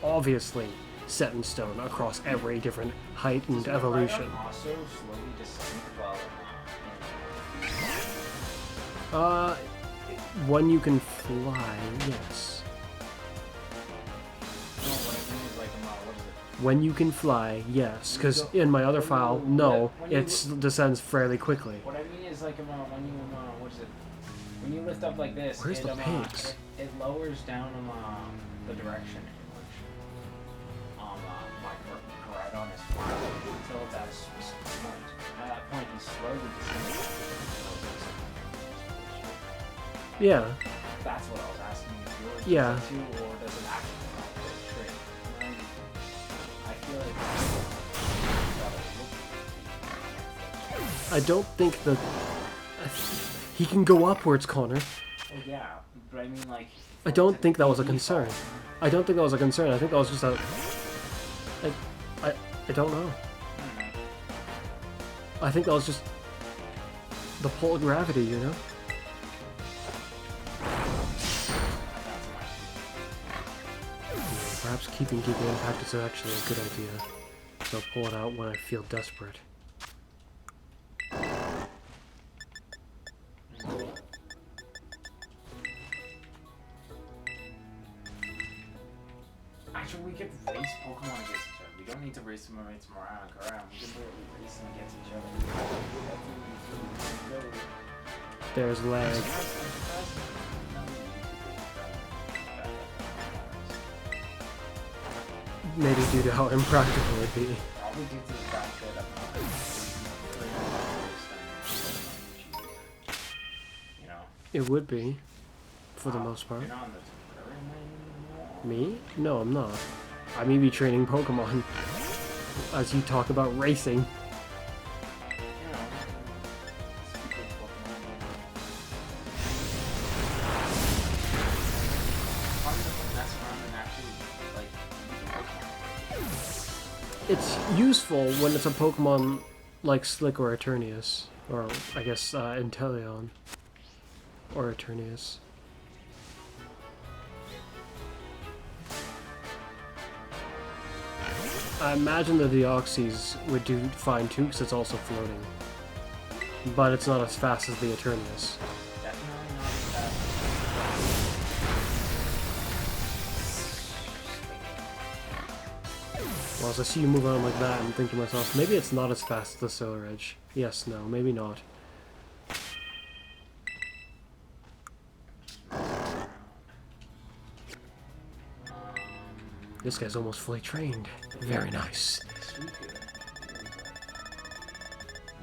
obviously set in stone across every different height and evolution. Also slowly descend while When you can fly, yes. no, what I mean is, like, what is it? When you can fly, yes. Because in my other file, no, it descends fairly quickly. What I mean is, like, when you, what is it? When you lift up like this, Where's the pigs? It lowers down the direction in which my Koraidon is flying until it's at a specific point. At that point, he slowly descends. Yeah. That's what I was asking if yours Yeah. does it too, or does it actually follow straight? Right? I feel like I don't think that... He can go upwards, Connor. oh yeah, but I mean like... I don't think that was a concern. I don't think that was a concern. I think that was just a... I don't know. I think that was just the pull of gravity, you know? Perhaps keeping Giga Impact is actually a good idea. So I'll pull it out when I feel desperate. Actually, we could race Pokemon against each other. We don't need to race them against Moran and Karam. We could literally race them against each other. There's lag. Maybe due to how impractical it'd be. Probably due to the fact that you know. It would be, for the most part. You're not on the Terrarium anymore. Me? No, I'm not. I may be training Pokemon as you talk about racing. You know, stupid Pokemon. Fun to mess around and actually, like, use Pokemon. It's useful when it's a Pokemon like Slick or Eternius. Or, I guess, Inteleon. Or Eternius. I imagine the Deoxys would do fine too, because it's also floating. But it's not as fast as the Eternius. Definitely not that. Well, as I see you move on like that, I'm thinking to myself, maybe it's not as fast as the Solar Edge. Yes, no, maybe not. This guy's almost fully trained. Very nice. Suicune.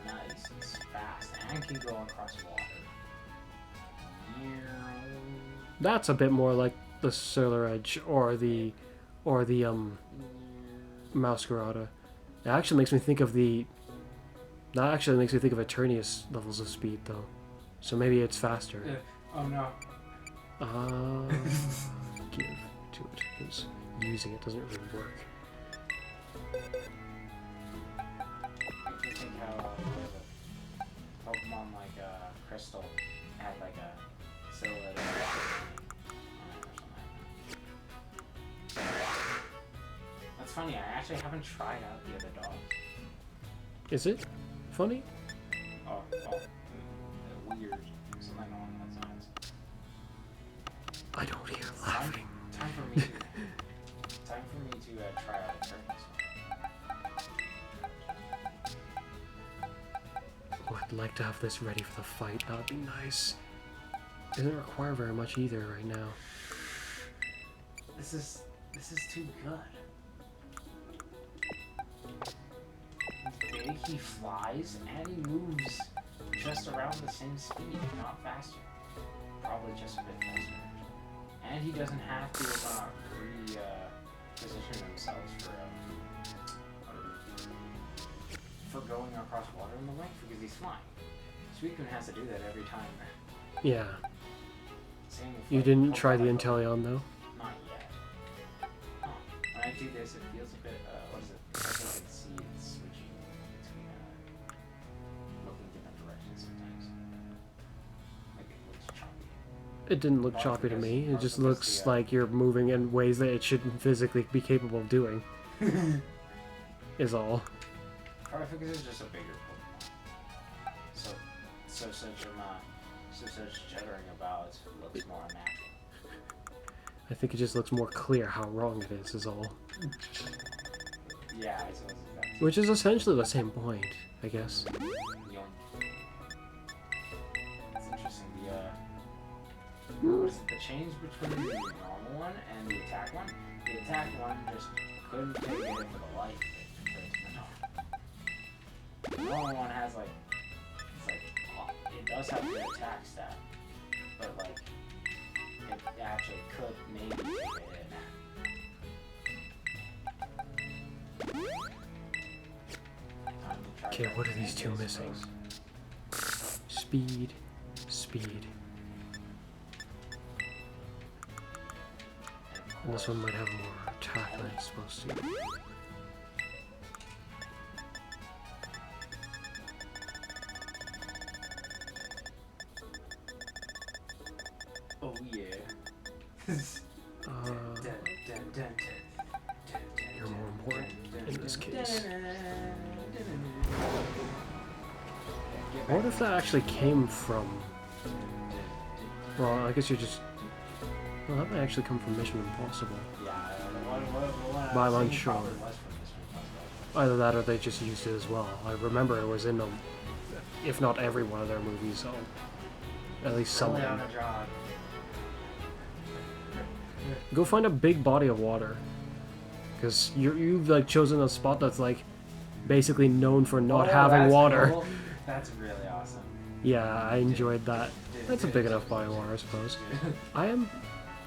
Nice, it's fast, and can go across water. That's a bit more like the Solar Edge or the Masquerada. It actually makes me think of the... That actually makes me think of Eternius levels of speed, though. So maybe it's faster. Oh no. Give to it, because using it doesn't really work. I can think how Pokemon like Crystal had like a silhouette or something. That's funny, I actually haven't tried out the other dogs. Is it funny? Oh, weird. Something along those lines. I don't hear laughing. Time for me to try out Eternius. Oh, I'd like to have this ready for the fight. That would be nice. Doesn't require very much either right now. This is too good. He's big, he flies, and he moves just around the same speed, not faster. Probably just a bit faster. And he doesn't have to position themselves for going across water in the length because he's flying. It's Suicune has to do that every time. Yeah. Same with, You like, didn't try the Pokemon. Inteleon, though? Not yet. Huh. When I do this, it feels a bit, what is it? I think it's see it's switching between, looking different directions sometimes. Like it looks choppy. It didn't look choppy to me. It just looks like you're moving in ways that it shouldn't physically be capable of doing. Is all. Probably because it's just a bigger Pokemon. So such juddering about looks more unnatural. I think it just looks more clear how wrong it is all. Yeah, I suppose that's Which is essentially the same point, I guess. It's interesting. What is it? The change between the normal one and the attack one? The attack one just couldn't take it for the life of it compared to the normal. The normal one has like, it's like, it does have the attack stat, but like, it actually could maybe take it in that. Okay, what are these two missing? Speed. Speed. And this one might have more attack than it's supposed to. Oh yeah. You're more important in this case. What if that actually came from... Well, I guess you're just... Well, that might actually come from Mission Impossible. Yeah, But I'm unsure. Either that or they just used it as well. I remember it was in them, if not every one of their movies, so at least some of them. Go find a big body of water, because you've like chosen a spot that's like basically known for not having water. Cool. That's really awesome. Yeah, I enjoyed that. That's a big enough body of water, I suppose. I am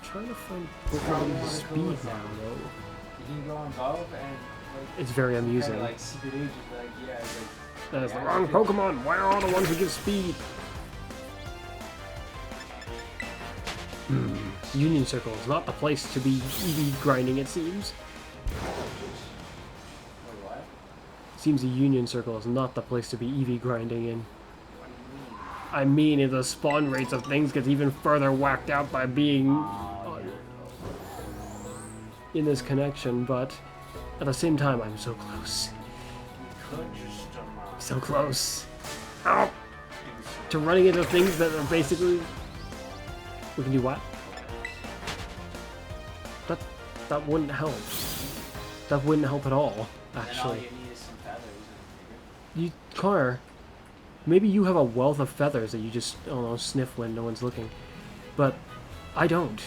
trying to find Pokemon speed now, though. You can go on above and like, It's very amusing. kinda, like secret agent, like yeah, it's like, That is the yeah, wrong you could- Pokemon! Where are all the ones who give speed? Union Circle is not the place to be EV grinding, it seems. Wait, what? Seems the Union Circle is not the place to be EV grinding in. What do you mean? I mean, the spawn rates of things gets even further whacked out by being Oh, yeah. in this connection, but at the same time, I'm so close. We could just So close. Ow! To running into things that are basically... We can do what? That wouldn't help. That wouldn't help at all, And all actually. you need is some feathers and Connor, maybe you have a wealth of feathers that you just, I don't know, sniff when no one's looking. But I don't.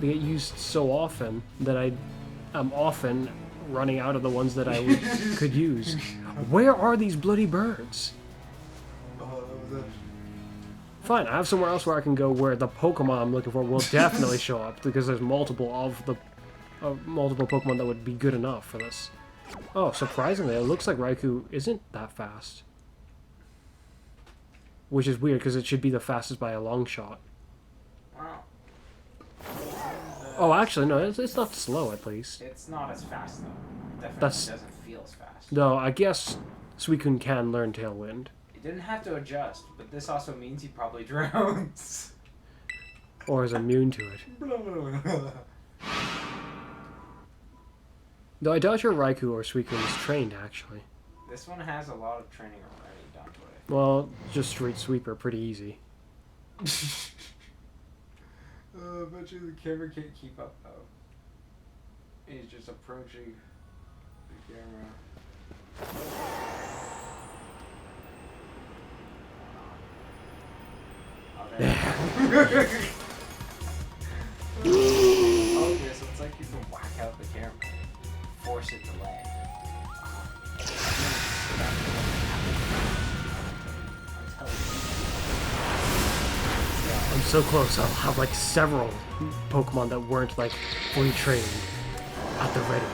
They get used so often that I'm often running out of the ones that I could use. Where are these bloody birds? Fine, I have somewhere else where I can go where the Pokemon I'm looking for will definitely show up, because there's multiple Pokemon that would be good enough for this. Oh, surprisingly, it looks like Raikou isn't that fast. Which is weird, because it should be the fastest by a long shot. Wow. Oh, actually, no, it's not slow, at least. It's not as fast though. It definitely doesn't feel as fast. No, I guess Suicune can learn Tailwind. It didn't have to adjust, but this also means he probably drowns. Or is immune to it. Though I doubt your Raikou or Suicune is trained, actually. This one has a lot of training already done to it. Well, just Street Sweeper, pretty easy. I bet you the camera can't keep up though. He's just approaching the camera. Okay. Okay, so it's like you can whack out the camera, force it to land. I'm so close, I'll have like several Pokemon that weren't like fully trained at the ready.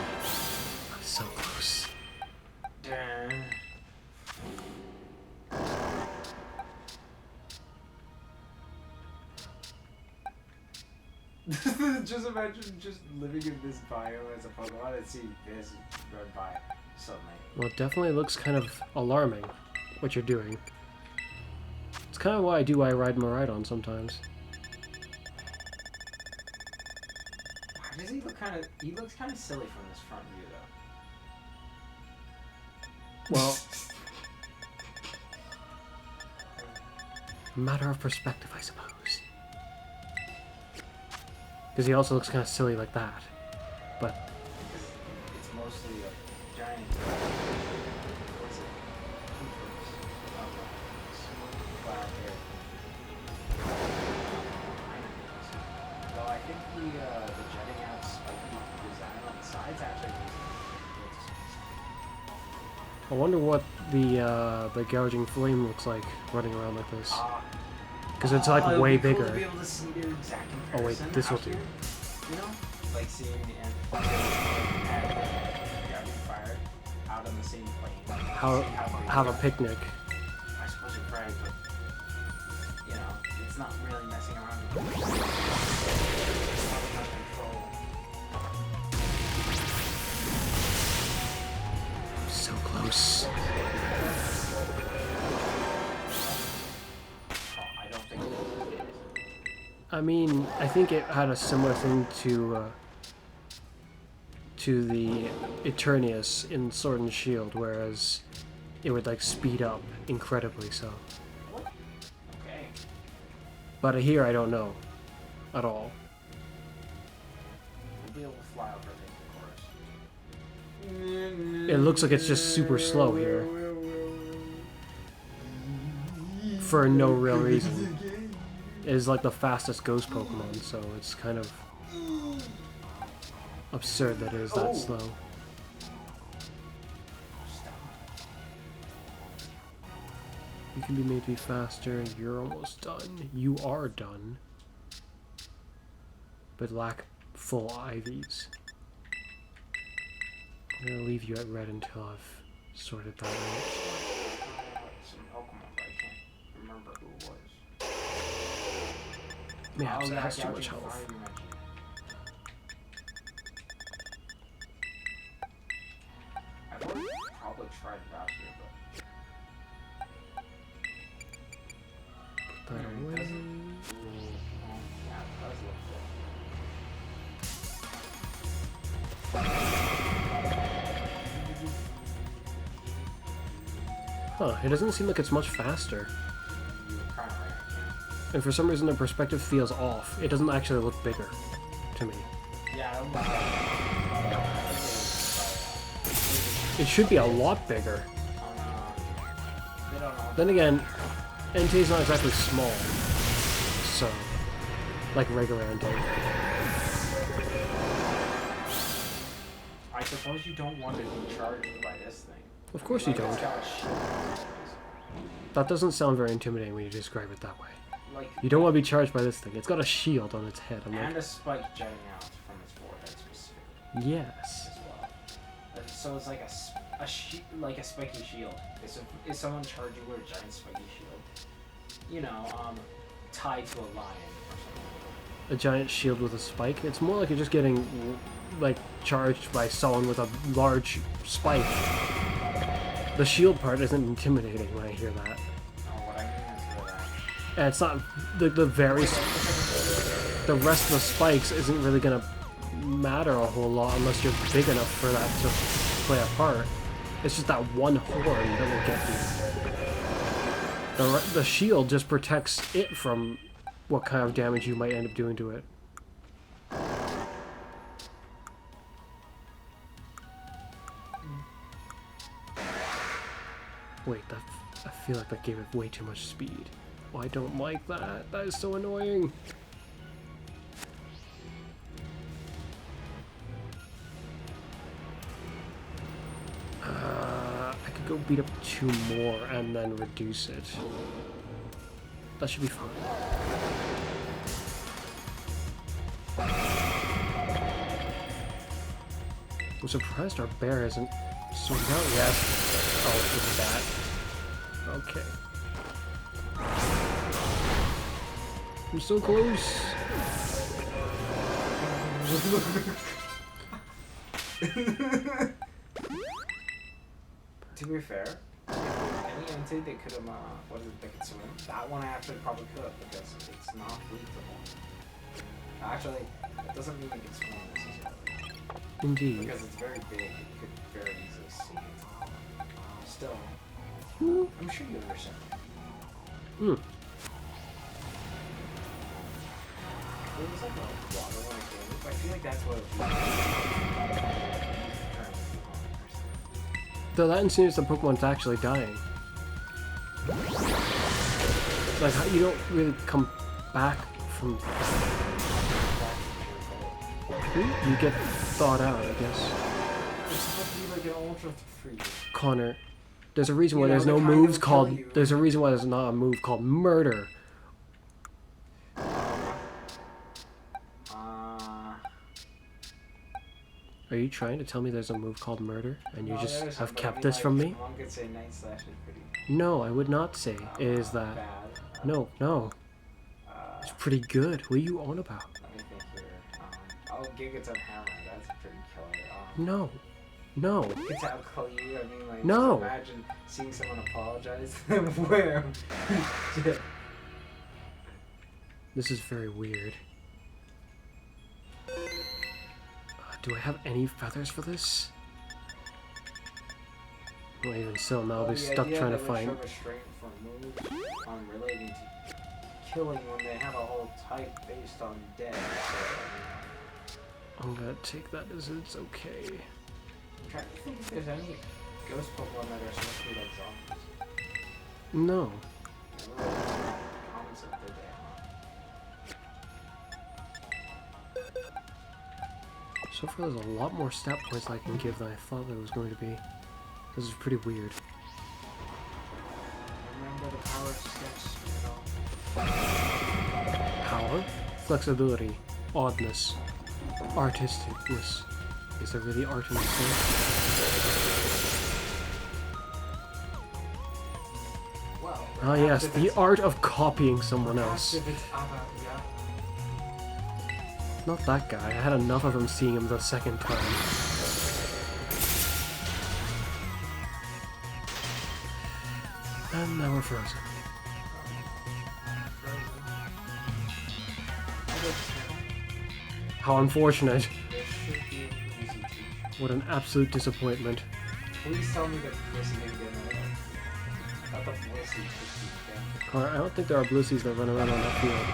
Just imagine just living in this biome as a Pokemon and seeing this run by suddenly. Well, it definitely looks kind of alarming, what you're doing. It's kind of why I ride Miraidon sometimes. Why does he look kind of... He looks kind of silly from this front view, though. Well... matter of perspective, I suppose. Because he also looks kind of silly like that. But... it's mostly a giant... what's it? Cloud hair. Though I think the jetting out spiky design on the sides actually looks... I wonder what the gouging flame looks like running around like this. Because it's like way bigger. Cool to be able to see their exact Oh wait, comparison this will out do. here, you know? Like seeing the end fired out on the same plane. Have a picnic. I suppose you're right, but you know, it's not really messing around with control. So close. I mean, I think it had a similar thing to the Eternius in Sword and Shield, whereas it would like speed up incredibly so. Okay. But here I don't know at all. We'll be able to fly over the course. It looks like it's just super slow here for no real reason. It is like the fastest ghost Pokemon, so it's kind of absurd that it is that slow. You can be made to be faster. You're almost done. You are done. But lack full IVs. I'm gonna leave you at red until I've sorted that out. Some Pokemon, but I can't remember who it was. Yeah, it has too much health. I've probably tried it out here, but... Put that away. Yeah, it does look good. Huh, it doesn't seem like it's much faster. You were kind of right, yeah. And for some reason the perspective feels off. It doesn't actually look bigger to me. Yeah, I don't know. It should be a lot bigger. They don't know. Then again, Entei's not exactly small. So, like regular Entei. I suppose you don't want to be charged by this thing. Of course you Like, it's don't. got a shield. That doesn't sound very intimidating when you describe it that way. Like, You don't want to be charged by this thing. It's got a shield on its head. I'm and like, a spike jutting out from its forehead specifically yes. as well. So it's like like a spiky shield. If someone charged you with a giant spiky shield, you know, tied to a lion or something. A giant shield with a spike. It's more like you're just getting, like, charged by someone with a large spike. The shield part isn't intimidating when I hear that. No, what I mean is that And it's not the rest of the spikes isn't really gonna matter a whole lot unless you're big enough for that to play a part. It's just that one horn that will get you. The shield just protects it from what kind of damage you might end up doing to it. Wait, I feel like that gave it way too much speed. Oh, I don't like that. That is so annoying. I could go beat up 2 more and then reduce it. That should be fine. I'm surprised our bear isn't sorted out yet. Oh, it's that. Okay. I'm so close. To be fair, any entity they could have, what is it, they could swim? That one actually probably could because it's not breathable. Actually, it doesn't mean it can swim necessarily. Indeed. Because it's very big, you could very easily see it. Still, I'm sure you understand. Hmm. It was like a water one again. I feel like that's what it was. Though that insinuates the Pokemon's actually dying. Like, you don't really come back from... You get thawed out, I guess. It's supposed to be like an ultra freeze. Connor, there's a reason why there's no moves called... There's a reason why there's not a move called murder. Are you trying to tell me there's a move called murder, and you just have kept this from me? One could say night slash is pretty. No, I would not say is that. Bad. No, no. It's pretty good. What are you on about? Let me think here. Oh, Gigaton Hammer. That's pretty killer. No. No. It's out Kleavor. I mean, like, No. just imagine seeing someone apologize to them. Where? This is very weird. Do I have any feathers for this? Well, even still, now I'll be stuck trying to find... restraint for moves relating to killing when they have a whole type based on death. I'm gonna take that as it's okay. I'm trying to think if there's any ghost Pokemon that are supposed to be like zombies. No. Comments of the day. So far, there's a lot more stat points I can give than I thought there was going to be. This is pretty weird. Remember the power steps, Power, flexibility, oddness, artisticness. Is there really art in this thing? Well, Ah yes, the art of copying someone else. Not that guy. I had enough of him seeing him the second time. And now we're frozen. How unfortunate. What an absolute disappointment. Please tell me that Blissey didn't get another one. I thought Blissey took Connor, I don't think there are Blussies that run around on that field.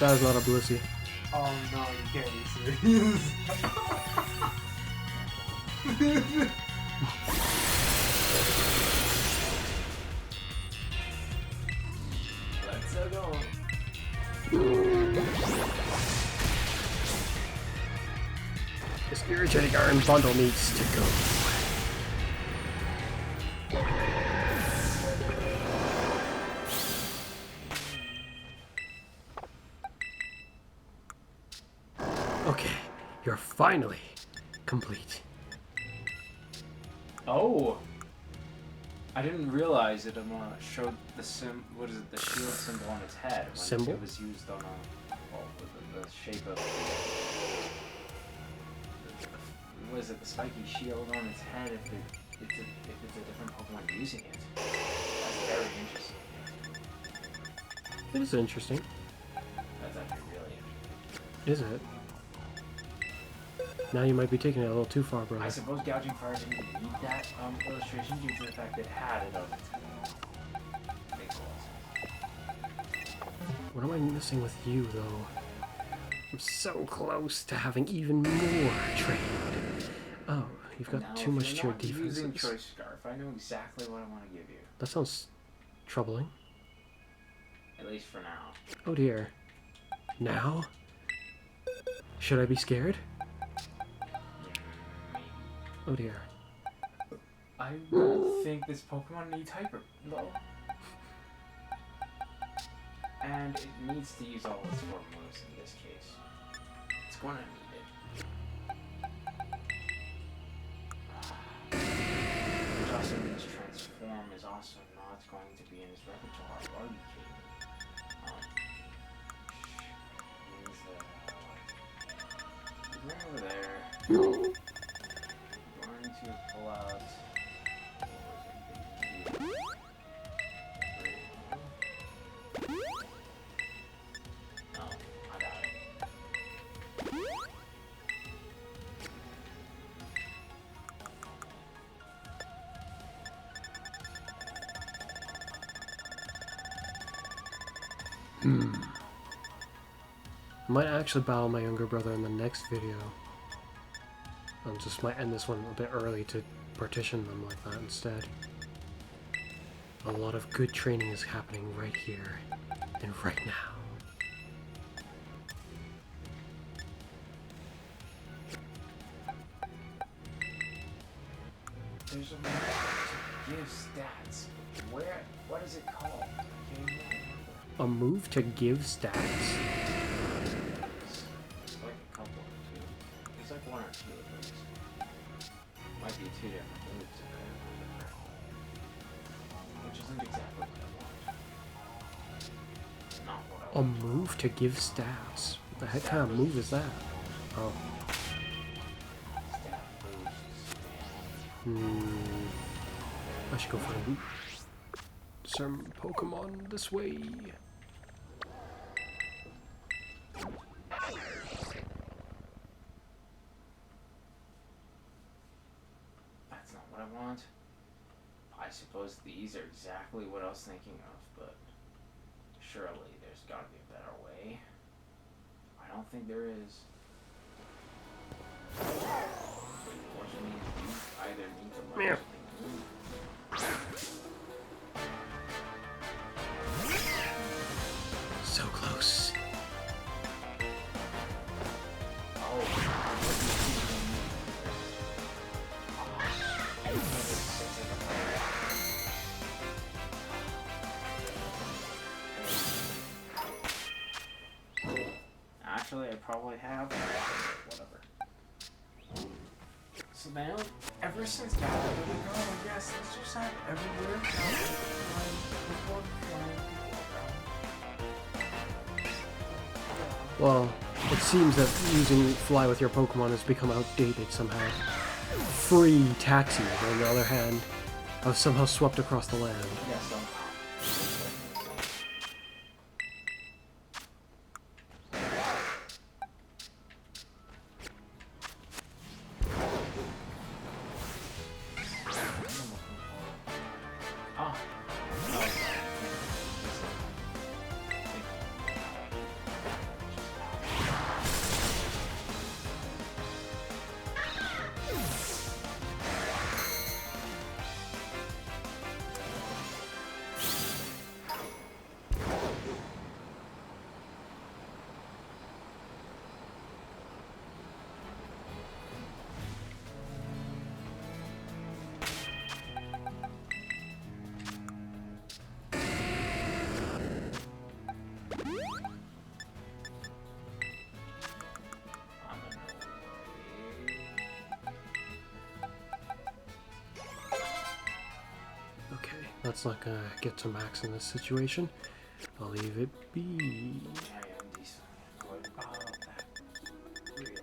That is not a Blussy. Oh no, you can't be serious. Let's go. This irritating iron bundle needs to go. Okay, you're finally complete. Oh! I didn't realize it showed the what is it, the shield symbol on its head when Symbol? it was used on the shape of what is it, the spiky shield on its head if it's a different Pokemon using it. That's very interesting. It is interesting. That's actually really interesting. Is it? Now you might be taking it a little too far, brother. I suppose Gouging Fire didn't need that illustration due to the fact that it had it on its head. Makes a lot of sense. What am I missing with you, though? I'm so close to having even more trade. Oh, you've got Now, too much to your if you're not using defenses. Choice Scarf, I know exactly what I want to give you. That sounds troubling. At least for now. Oh dear. Now? Should I be scared? Oh dear. I don't think this Pokemon needs Hyper, though. And it needs to use all its 4 moves in this case. It's going to need it. Jocelyn's Transform is also not going to be in his repertoire. Are you kidding me? Over there. I'm going to pull out. Oh, I got it. I might actually battle my younger brother in the next video. I just might end this one a bit early to partition them like that instead. A lot of good training is happening right here and right now. There's a move to give stats. Where? What is it called? A move to give stats. It's like a couple or two. It's like one or two of those. Might be two different moves in there. Which isn't exactly what I want. Not what I A want. move to give stats. What the heck kind of move is that? Oh. Stat boosts. I should go find some Pokemon this way. That's not what I want. I suppose these are exactly what I was thinking of, but surely there's gotta be a better way. I don't think there is. Unfortunately, you either need to learn something new. So close. Actually, I probably have. Whatever. So now, ever since that, I'm like, oh yes, let's just have everywhere. Well, it seems that using fly with your Pokemon has become outdated somehow. Free taxis, on the other hand, have somehow swept across the land. Yeah, somehow. That's not gonna get to max in this situation. I'll leave it be.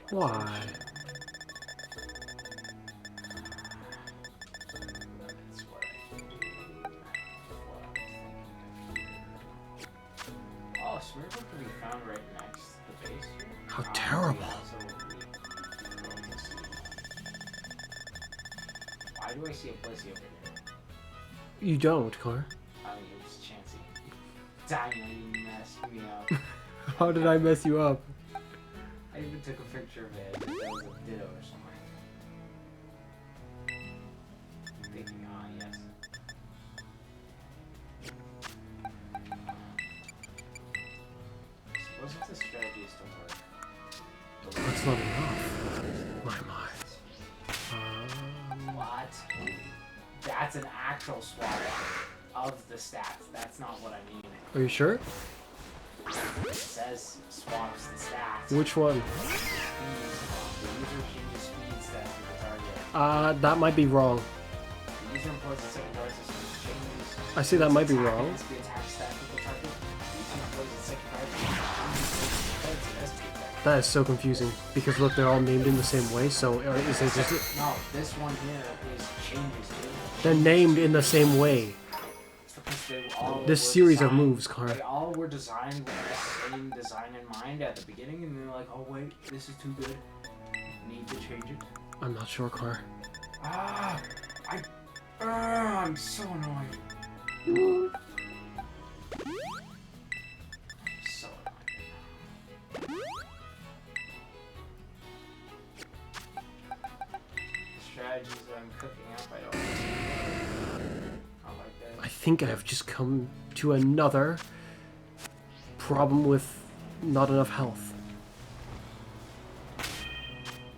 Why? Oh, Smeargle can be found right next to the base here? How terrible. Why do I see a place over there? You don't, Car. I mean, it's Chansey. Dang, you messed me up. How did I mess you up? I even took a picture of it. That was a Ditto or something. Thinking, ah, yes. Suppose if the strategy is to work. That's not enough. My. What? That's an actual swap of the stats. That's not what I mean. Are you sure? It says swaps the stats. Which one? Speed swap. The user changes speed stats with the target. That might be wrong. The user employs a secondary system to change. I see that might be wrong. The attack stat with the target. The user employs a secondary system to change the defense That is so confusing, because look, they're all named in the same way, so or is it just... No, this one here is changes too. They're named in the same way. It's because they all This were series of designed- moves, Car. They all were designed with the same design in mind at the beginning, and they're like, oh wait, this is too good. Need to change it. I'm not sure, Car. I'm so annoyed. So annoyed. Strategies that I'm cooking up, I don't like that. I think I have just come to another problem with not enough health.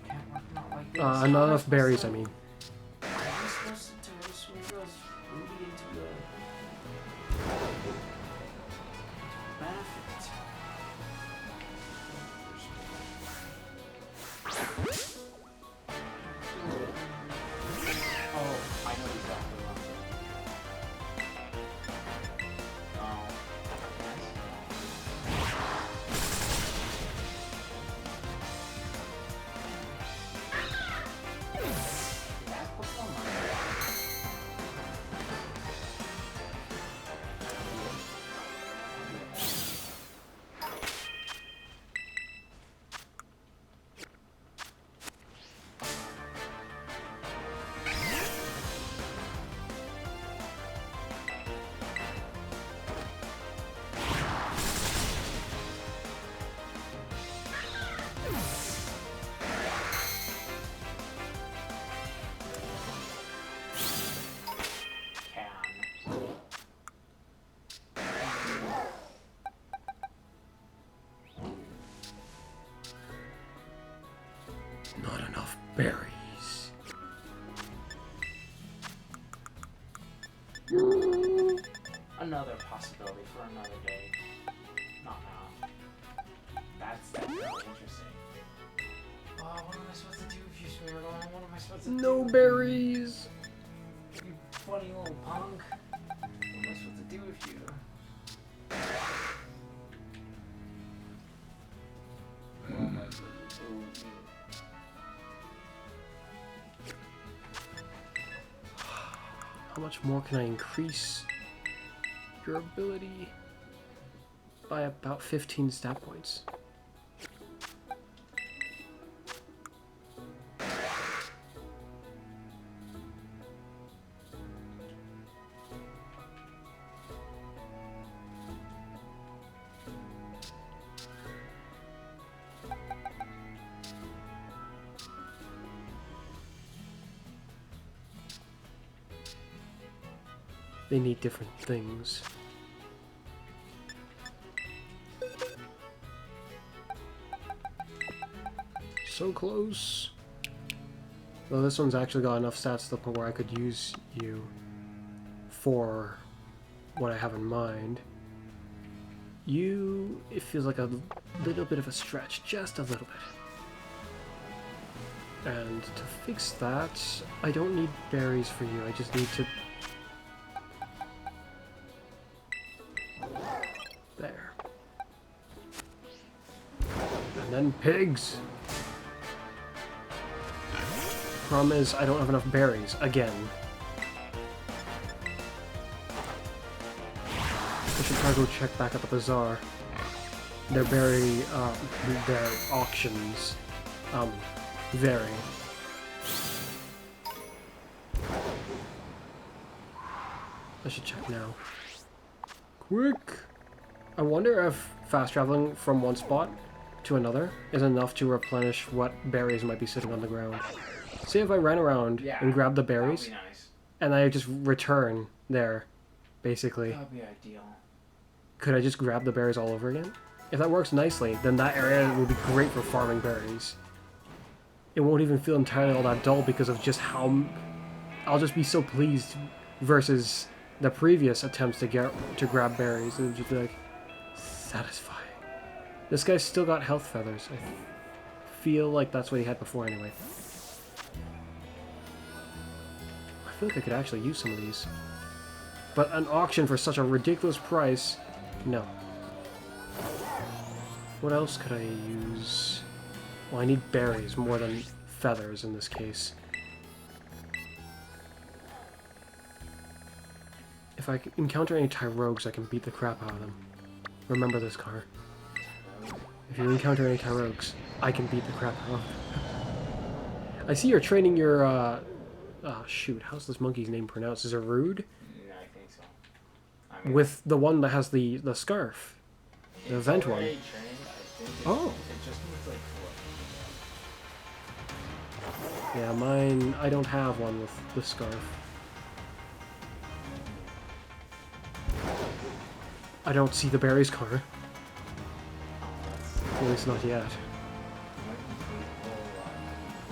Can't work out like this. Not enough berries, I mean. How am I supposed to turn Swingles Ruby into a benefit? Oh, I know exactly what I'm doing. Oh, that's performer. Not enough berries. Another possibility for another day. Not now. That's definitely interesting. Oh, what am I supposed to do if you swim along? What am I supposed to do? No berries. You funny little punk. What am I supposed to do with you? What am I supposed to do with you? How much more can I increase your ability? By about 15 stat points. They need different things. So close. Though this one's actually got enough stats to the point where I could use you for what I have in mind. You, it feels like a little bit of a stretch, just a little bit. And to fix that, I don't need berries for you, I just need to... There. And then pigs! Problem is, I don't have enough berries, again. I should probably go check back at the bazaar. Their berry, their auctions, vary. I should check now. Quick! I wonder if fast traveling from one spot to another is enough to replenish what berries might be sitting on the ground. Say if I ran around and grabbed the berries, That'd be nice. and I just return there, basically. That'd be ideal. Could I just grab the berries all over again? If that works nicely, then that area will be great for farming berries. It won't even feel entirely all that dull because of just how... I'll just be so pleased versus the previous attempts to grab berries. It would just be like, satisfying. This guy's still got health feathers. I feel like that's what he had before anyway. I feel like I could actually use some of these. But an auction for such a ridiculous price, no. What else could I use? Well, I need berries more than feathers in this case. If I encounter any Tyrogues, I can beat the crap out of them. Remember this, Car. If you encounter any Tyrogues, I can beat the crap out of them. I see you're training your, oh, shoot, how's this monkey's name pronounced? Is it Rude? Yeah, I think so. I mean, With the one that has the scarf. The event one. trained, I think Oh. It just needs like 4. Yeah, mine, I don't have one with the scarf. I don't see the berries, Car. At least not yet.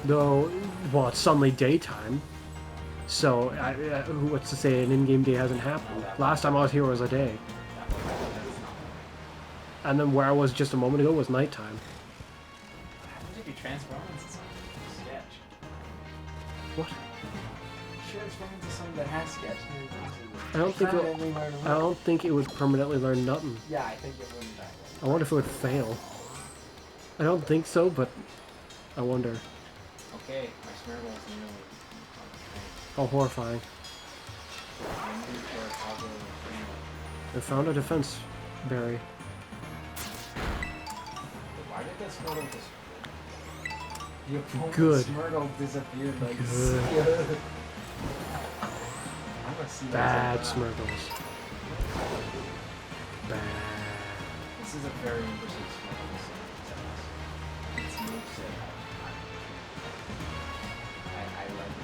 Though, well, it's suddenly daytime. So, what's to say an in-game day hasn't happened? Last time I was here was a day. And then where I was just a moment ago was nighttime. What happens if you transform into something? Sketch. What? Transform into something that has sketch. I don't think it would permanently learn nothing. Yeah, I think it wouldn't die. I wonder if it would fail. I don't think so, but I wonder. Okay, my Smeargle is nearly How horrifying. I found a defense berry. Why did that Smeargle disappear? Good. Smeargle disappeared like Good. I'm gonna see Bad that. Smurgles. Bad. This is a very interesting Smeargle. It's moveset. I like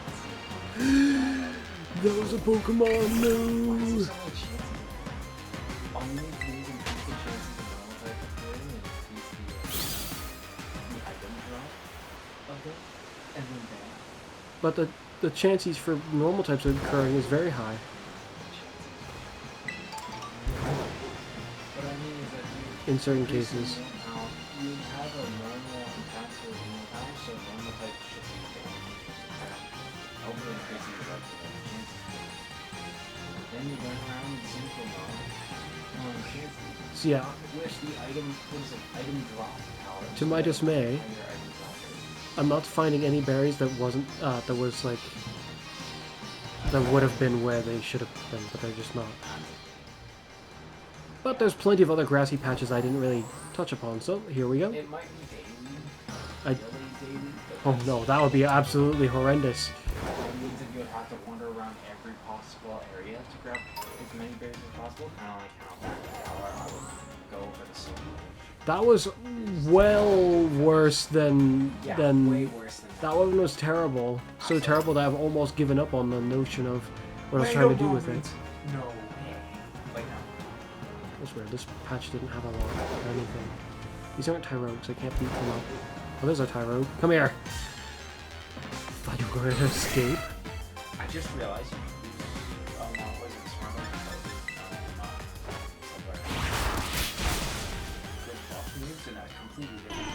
it. That was a Pokemon, Why is there no! so many chances? Only these increase the chances of normal type appearing and increase the item drop of it, and then that. But the chances for normal types of occurring is very high. What I mean is that you In certain increase cases. the amount, you have a normal attack for a normal power, so normal type should be damage. Hopefully increasing the rest of the chances. Then you run around and synchro mode. Chances. So yeah, Wish the item, what is it, item drop power. to my dismay, Higher item drop rate. I'm not finding any berries that wasn't, that was like, that would have been where they should have been, but they're just not. But there's plenty of other grassy patches I didn't really touch upon, so here we go. It might be daily. I- Daily, but Oh that's- no, that would be absolutely horrendous. That means that you would have to wander around every possible area to grab as many berries as possible. Kind of like how back tower I would go for the silver. That was well worse than, Yeah, way worse than that one was terrible. So terrible that I've almost given up on the notion of what I was trying to do with it. No way. Like no. That's weird, this patch didn't have a lot or anything. These aren't Tyrogues, I can't beat them up. Oh, there's a Tyrogue. Come here! Thought you were going to escape. I just realized you could use. Oh no, was it Smartle? Good boss moves and a completely different.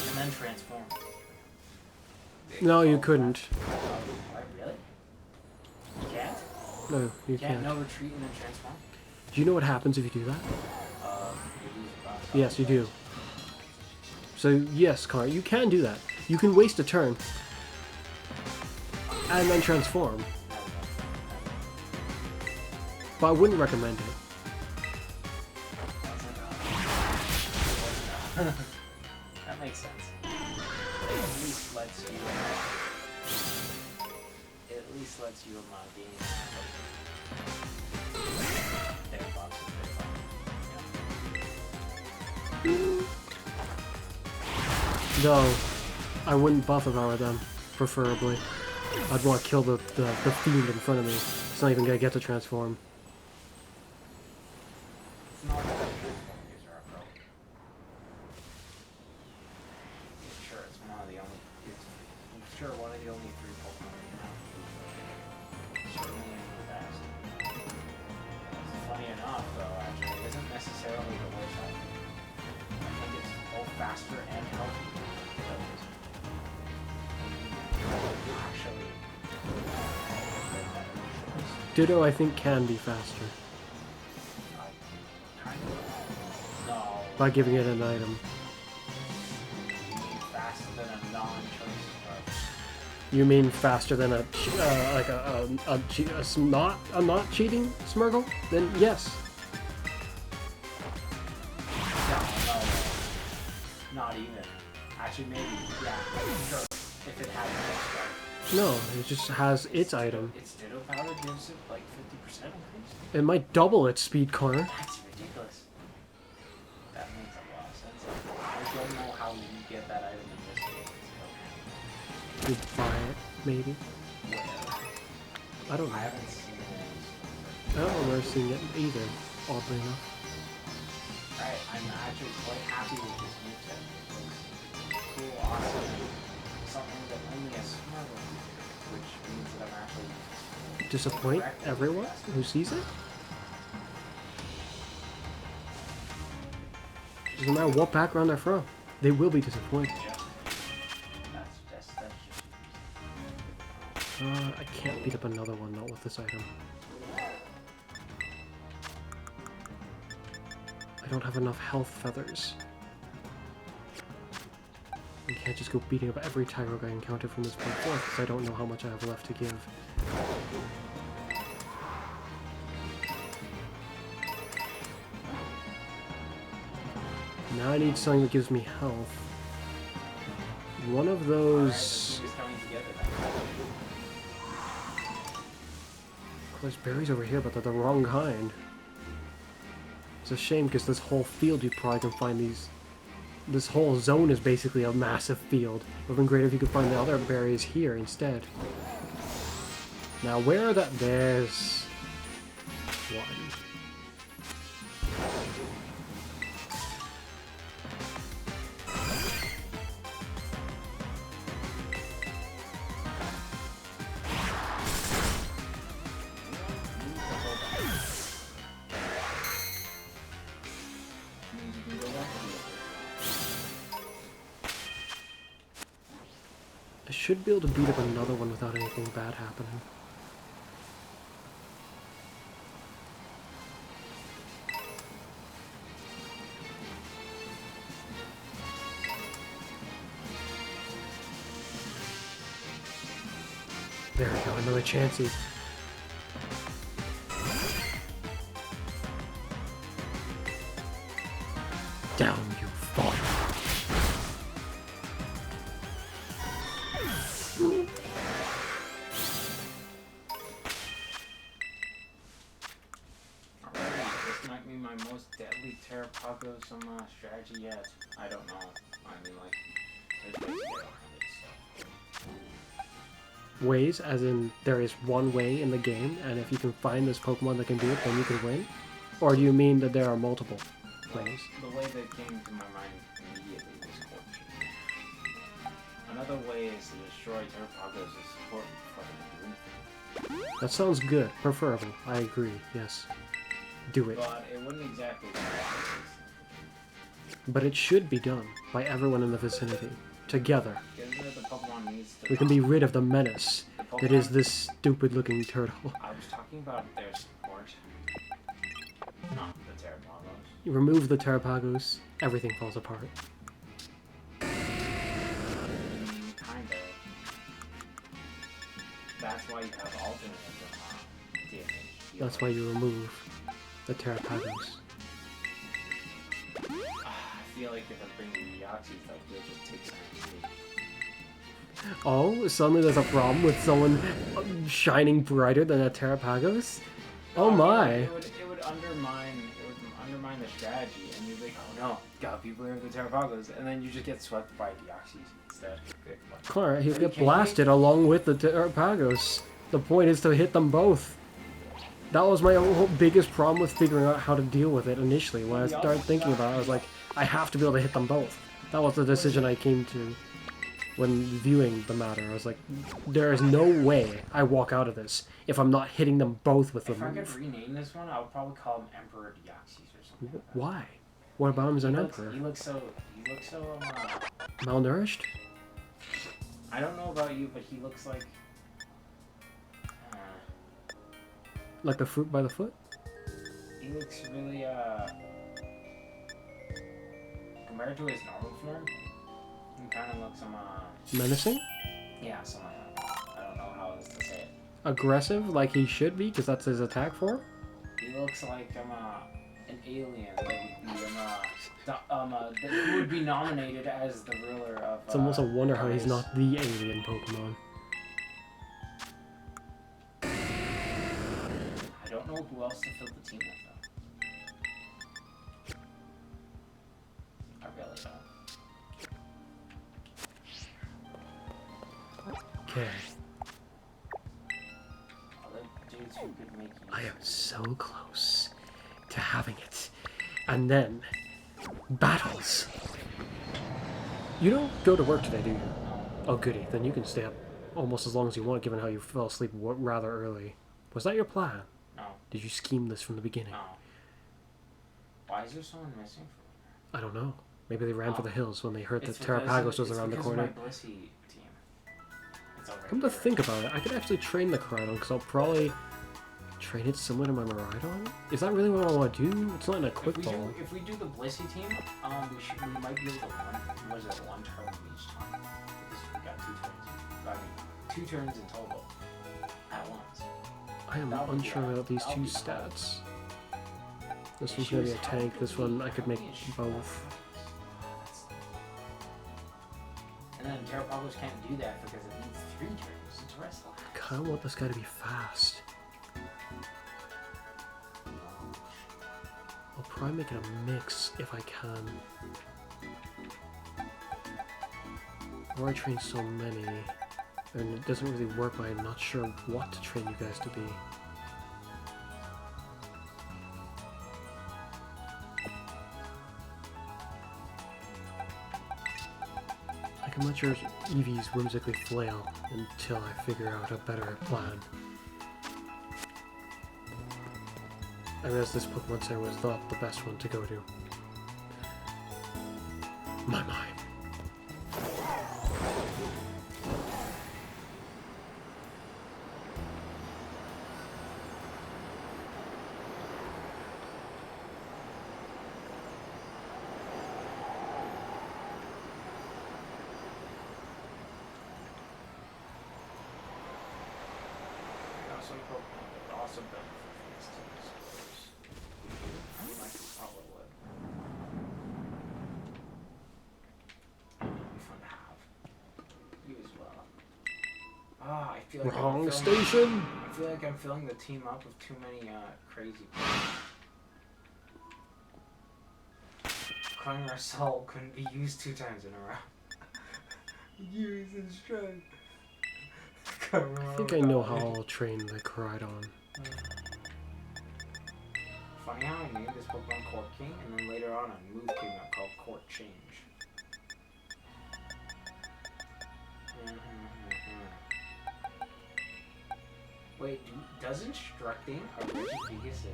And then transform. No, you couldn't. Really? You can't? No, you Can't can't. no retreat and then transform? Do you know what happens if you do that? You lose Yes, you do. So, yes, Car, you can do that. You can waste a turn. And then transform. But I wouldn't recommend it. That makes sense. It at least lets you. It at least lets you gain. There, box. Though, I wouldn't buff if I were them, preferably. I'd want to kill the fiend in front of me. It's not even going to get to transform. It's not the best transform user I've broken. Sure, it's one of the only. I'm sure one of the only 3 Pokemon you have. Certainly the best. Funny enough, though, actually, it isn't necessarily the worst item. I think it's both faster and healthy. Actually, Ditto, I think, can be faster. kind of. by giving it an item. Faster than a non-choice card. You mean faster than a not cheating Smurgle? Then yes. No. Not even. Actually, maybe. Yeah, sure. If it has a card. No, it just has its item. Its Ditto Powder gives it like 50% increase. It might double its speed, Connor. That's ridiculous. That makes a lot of sense. I don't know how you get that item in this game. You buy it, maybe. So, I don't know. I haven't seen it. I don't remember seeing it either, oddly enough. Alright, I'm actually quite happy with this new set. It looks cool, awesome, something that only a Smurgle can do, which means that I'm actually Disappoint everyone who sees it? Doesn't matter what background they're from, they will be disappointed. Yeah. That's just I can't beat up another one, not with this item. I don't have enough health feathers. I can't just go beating up every Tyrog I encounter from this point forth, because I don't know how much I have left to give. Now I need something that gives me health. One of those... There's berries over here, but they're the wrong kind. It's a shame, because this whole field you probably can find these... This whole zone is basically a massive field. It would have been great if you could find the other berries here instead. Now, where are that? There's... one. I should be able to beat up another one without anything bad happening. There we go, another chancey. Down you fall. This might be my most deadly Terrapago strategy yet. I don't know. I mean, like, there's ways to get around it, so. Ways, as in there is one way in the game, and if you can find this Pokemon that can do it, then you can win? Or do you mean that there are multiple ways? The way that came to my mind immediately was Scorpion. Another way is to destroy Terrapagos as support before they can do anything. That sounds good. Preferable. I agree. Yes. Do it. But it wouldn't exactly be But it should be done by everyone in the vicinity. Together. the Pokemon needs to We can be rid of the menace that is this stupid looking turtle. I was talking about their support, not the Terrapagos. You remove the Terrapagos, everything falls apart. Kinda. That's why you have alternate damage. That's why you remove the Terrapagos. I feel like if I bring the Deoxys, like, they'll just take some XP. Oh, suddenly there's a problem with someone shining brighter than a Terrapagos? Oh my! It would undermine the strategy, and you'd be like, oh no, gotta be aware of the Terrapagos, and then you just get swept by Deoxys instead. Clara, he'll get blasted along with the Terrapagos. The point is to hit them both. That was my whole biggest problem with figuring out how to deal with it initially. When I started thinking about it, I was like, I have to be able to hit them both. That was the decision I came to when viewing the matter. I was like, there is no way I walk out of this if I'm not hitting them both with the move. If I could rename this one, I would probably call him Emperor Deoxys or something like that. Why? What about him as an emperor? He looks so malnourished? I don't know about you, but he looks like like the fruit by the foot? he looks really compared to his normal form, he kind of looks Menacing? yeah, something like that. I don't know how else to say it. Aggressive, like he should be, because that's his attack form? He looks like an alien that would be nominated as the ruler of. It's almost a wonder how he's not the alien Pokemon. I don't know who else to fill the team with though. I really don't. Okay. Other dudes who could make use I am so close to having it. And then, battles. You don't go to work today, do you? Oh, goody. Then you can stay up almost as long as you want, given how you fell asleep rather early. Was that your plan? No. Did you scheme this from the beginning? No. Why is there someone missing from here? I don't know. Maybe they ran for the hills when they heard that It's Terrapagos was around the corner. It's my Blissey team. It's over Come to here. think about it, I could actually train the Koraidon, because I'll probably train it similar to my Miraidon. Is that really what I want to do? It's not in a quick ball. If we do the Blissey team, we might be able to one turn each time. Because we got 2 turns. I mean, 2 turns in total at once. I am That would be unsure about these that 2 would be fun. stats. This one's gonna be a tank, this one I could make both. And then Terrapagos can't do that because it needs 3 turns to wrestle. I kinda want this guy to be fast. I'll probably make it a mix if I can. Or I train so many, and it doesn't really work when I'm not sure what to train you guys to be. I can let your EVs whimsically flail until I figure out a better plan. I realized this Pokemon Center was not the best one to go to. My mind. Some Pokemon would also benefit from this team, I suppose. I mean, like, you probably would. It'd be fun to have. You as well. Ah, I feel like Wrong station! I feel like I'm filling the team up with too many crazy players. Clangor Soul couldn't be used 2 times in a row. Use his strength. I think I know how I'll train the Koraidon. Funny how I named this Pokemon Court King, and then later on a move came out called Court Change. Wait, does instructing a Regigigas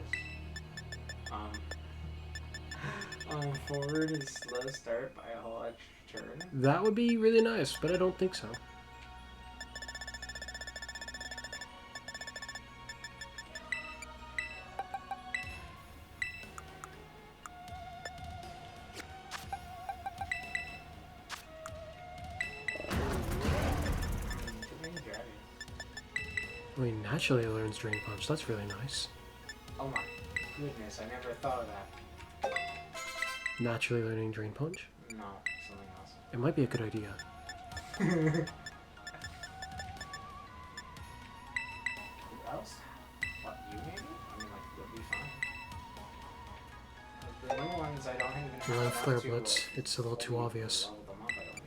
forward is slow start by a whole extra turn? That would be really nice, but I don't think so. I mean, naturally it learns Drain Punch. That's really nice. Oh my goodness, I never thought of that. Naturally learning Drain Punch? No, something else. It might be a good idea. Who else? What, you maybe? I mean, like, you'll be fine. The new ones, I don't even have Well, enough Flare to, Blitz, it's a little too fully obvious. level them up, I don't think.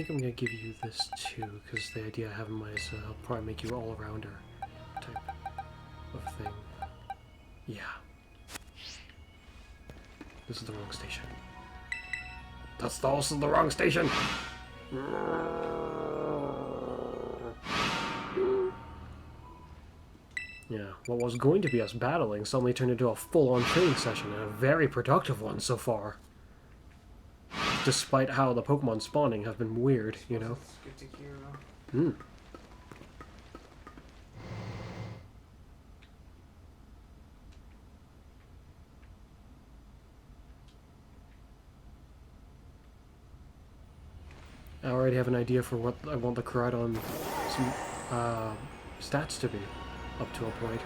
think I'm gonna give you this too, because the idea I have in mind is I'll probably make you all-arounder type of thing. Yeah. This is the wrong station. That's also the wrong station! Yeah, what was going to be us battling suddenly turned into a full-on training session, and a very productive one so far. Despite how the Pokemon spawning have been weird, you know? It's good to hear. Hmm. I already have an idea for what I want the Koraidon stats to be, up to a point.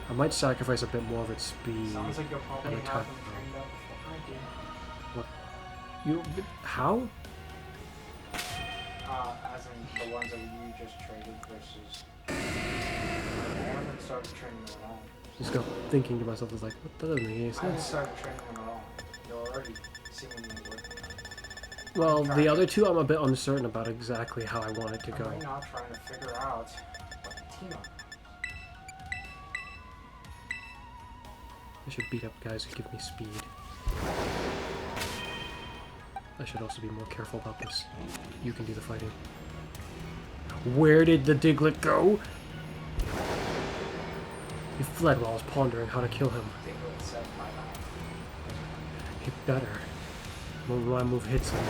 I might sacrifice a bit more of its speed. Sounds like you'll probably and have attack. them trained up before I do. What? You? How? As in the ones that you just traded versus... I haven't started training them at all. Just got thinking to myself, it's like, what, that doesn't make any I haven't sense. started training them at all. You're already seemingly working on it. Well, the other two I'm a bit uncertain about exactly how I want it to go. I'm right now trying to figure out what the team up. I should beat up guys who give me speed. I should also be more careful about this. You can do the fighting. Where did the Diglett go? He fled while I was pondering how to kill him. Diglett said my life. He better. When my move hits him,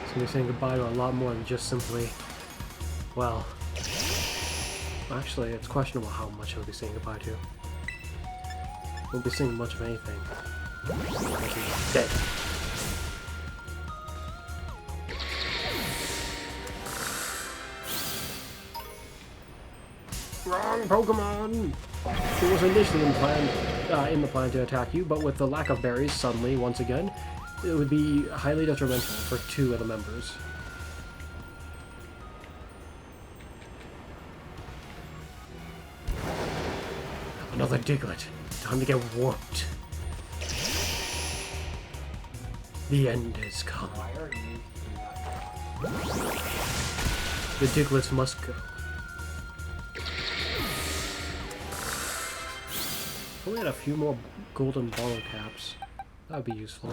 it's gonna be saying goodbye to a lot more than just simply, well, actually, it's questionable how much he'll be saying goodbye to. Won't be saying much of anything. He's dead. Wrong Pokemon! It was initially in the plan to attack you, but with the lack of berries, suddenly, once again, it would be highly detrimental for 2 of the members. Another Diglett. Time to get warped. The end has come. Why are you doing that? The Digletts must go. If we had a few more golden bottle caps, that would be useful.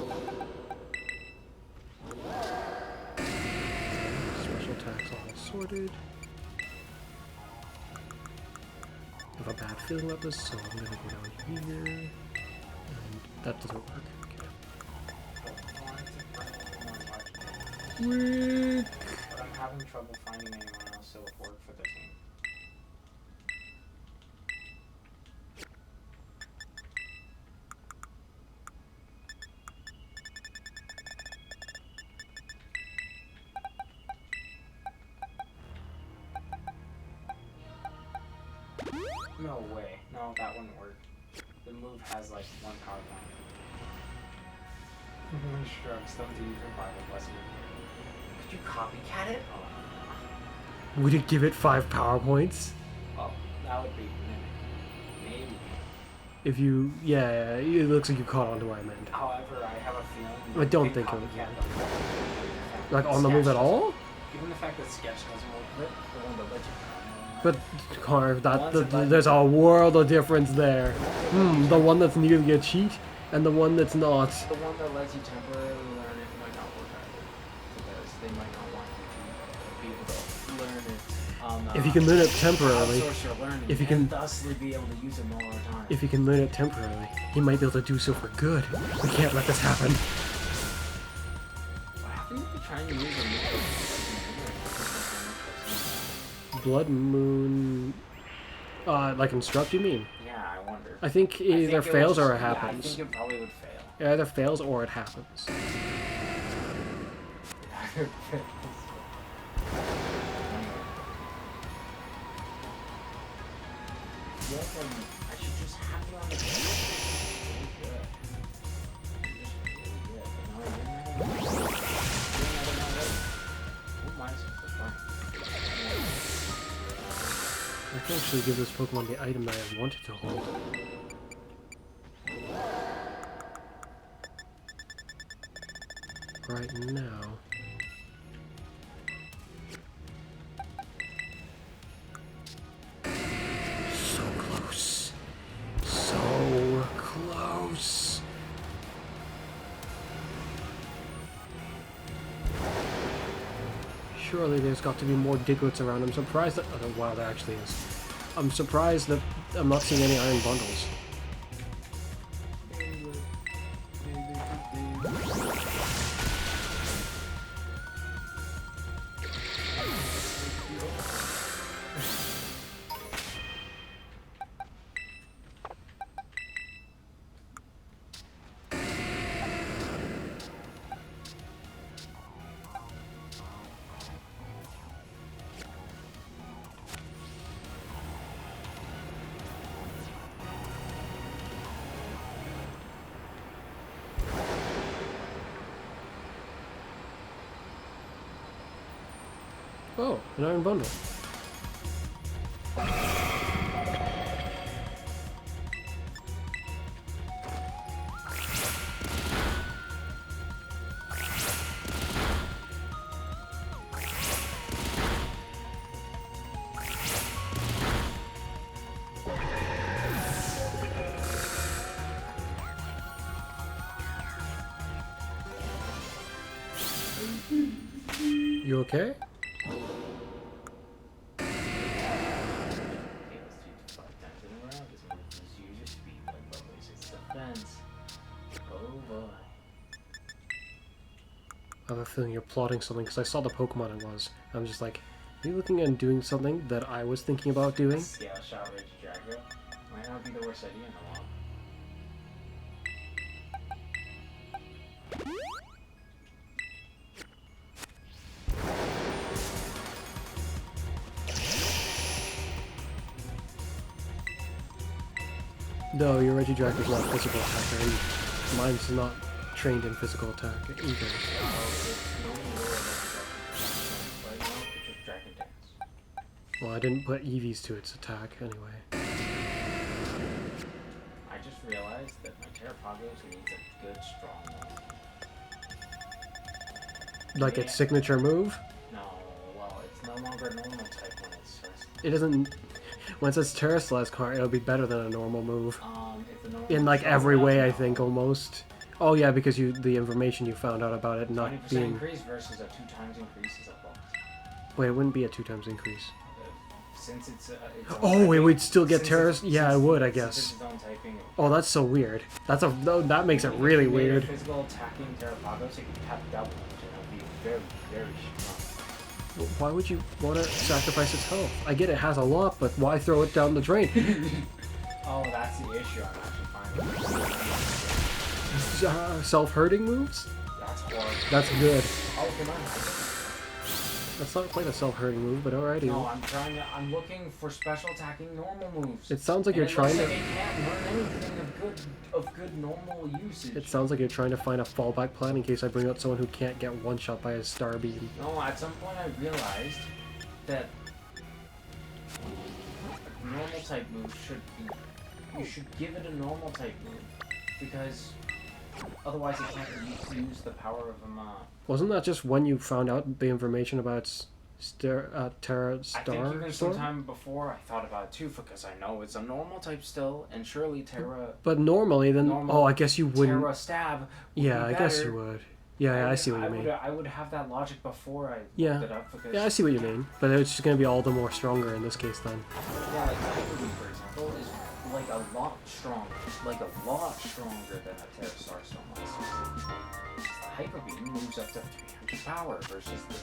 Special attacks all sorted. I have a bad feeling about this, so I'm gonna go down here. And that doesn't work. Okay. But I'm having trouble finding anyone else that would work for the team. No way. No, that wouldn't work. The move has like 1 power point. Shrugs, don't do even by the blessing. Could you copycat it? Oh. Would it give it 5 power points? Oh, that would be Mimic. Maybe. If you, yeah, it looks like you caught on to what I meant. However, I have a feeling. I don't big think it would copycat work. doesn't work. Like on the move at all? Given the fact that Sketch doesn't work, the one that lets you. But Connor, there's a world of difference there. The one that's nearly a cheat and the one that's not. The one that lets you temporarily learn it might not work either, because they might not want you to be able to learn it. If you can learn it temporarily, outsource your learning, if you can, and thusly be able to use it all the time. if you can learn it temporarily, he might be able to do so for good. We can't let this happen. What happened if you try and use a move? Blood Moon, like instruct, you mean? Yeah, I wonder. I think either fails or it Yeah, I happens. think it probably would fail. It either fails or it happens. I should just have it on the I can actually give this Pokemon the item that I wanted to hold. Right now. Surely there's got to be more Diglets around. I'm surprised that... Oh, wow, there actually is. I'm surprised that I'm not seeing any iron bundles. Oh, an iron bundle. You okay? I have a feeling you're plotting something because I saw the Pokemon it was. I'm just like, are you looking and doing something that I was thinking about doing? Scale shot Regidrago might not be the worst idea in the world. No, your Regidrago's not a physical attacker. Mine's not trained in physical attack either. Well, I didn't put EVs to its attack anyway. I just realized that my Terrapagos needs a good strong move. Like its signature move? No, well, it's no longer normal type when it's first. It doesn't... When it says Terrasala's card, it'll be better than a normal move. If the normal In like strong every enough, way, I no. think, almost. Oh yeah, because the information you found out about it not 20% being... increase versus a 2 times increase is a bonus. Wait, it wouldn't be a 2 times increase. Since it's its own Oh, typing, it would still get since Terras? it's- Yeah, I since- would, I since guess. it's its own typing, Oh, that's so weird. That makes it really if you made a weird. physical attacking Terrapagos, it could have double, which would be very, very strong. Why would you want to sacrifice its health? I get it has a lot, but why throw it down the drain? Oh, that's the issue. I'm actually fine with Self-hurting moves? That's horrible. That's good. Oh, come on. That's not quite a self-hurting move, but alrighty. No, I'm looking for special attacking normal moves. It sounds like And you're trying looks to... like it can't learn anything of good normal usage. It sounds like you're trying to find a fallback plan in case I bring out someone who can't get one-shot by a Star Beam. No, at some point I realized that normal type moves should be... You should give it a normal type move. Because otherwise it can't use the power of a Wasn't that just when you found out the information about its Terra I think Star even Storm? sometime before I thought about it too, because I know it's a normal type still, and surely Terra But normally, then... Normal Oh, I guess you wouldn't... Terra stab would Yeah, be I guess better. you would. Yeah, I see what you mean. I would have that logic before I Yeah. looked it up because Yeah, I see what you mean. But it's just going to be all the more stronger in this case then. yeah, like Typhlosion, for example, is like a lot stronger than a Terra Starstorm was. The Hyper Beam moves up to 300 power versus the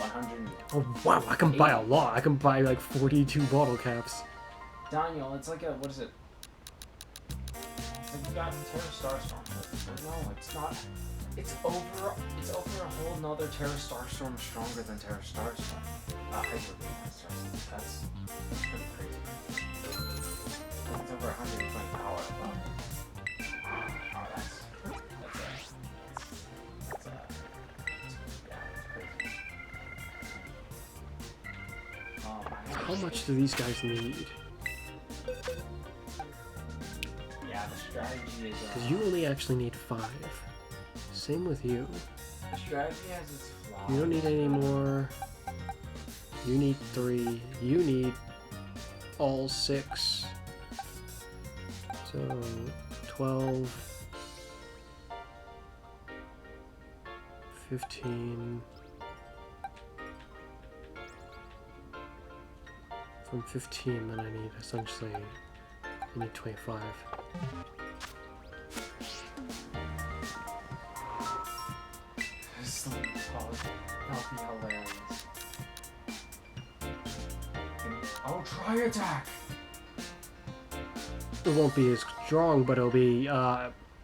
100. Oh, wow, I can buy a lot. I can buy like 42 bottle caps. Daniel, it's like a, what is it? It's like you got Terra Starstorm. But no, it's not. It's over a whole nother Terra Starstorm stronger than Terra Starstorm. Hyper Beam Starstorm. That's pretty crazy. It's over 120 power above. Oh, that's crazy. How much do these guys need? Yeah, the strategy is. Because you only actually need 5. Same with you. The strategy has its flaws. You don't need any more. You need 3. You need all 6. So 12, 15, From 15, then I need essentially, I need 25. This is that'll be hilarious. Oh, try attack! It won't be as strong, but it'll be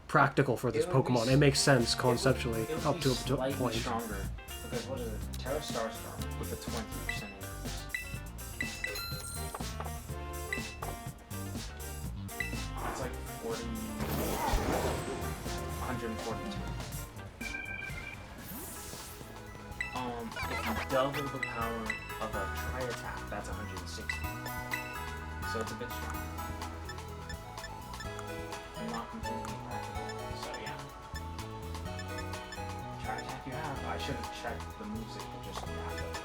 practical for this It'll be Pokemon. It makes sense conceptually it'll up to a slightly point. stronger. Because what is it? Terra Starstorm with a 20% increase. It's like 142. If you double the power of a Tri Attack, that's 160. So it's a bit strong. And not completely practical. So yeah. Tri Attack you have. I should have checked the moves that you just grabbed over.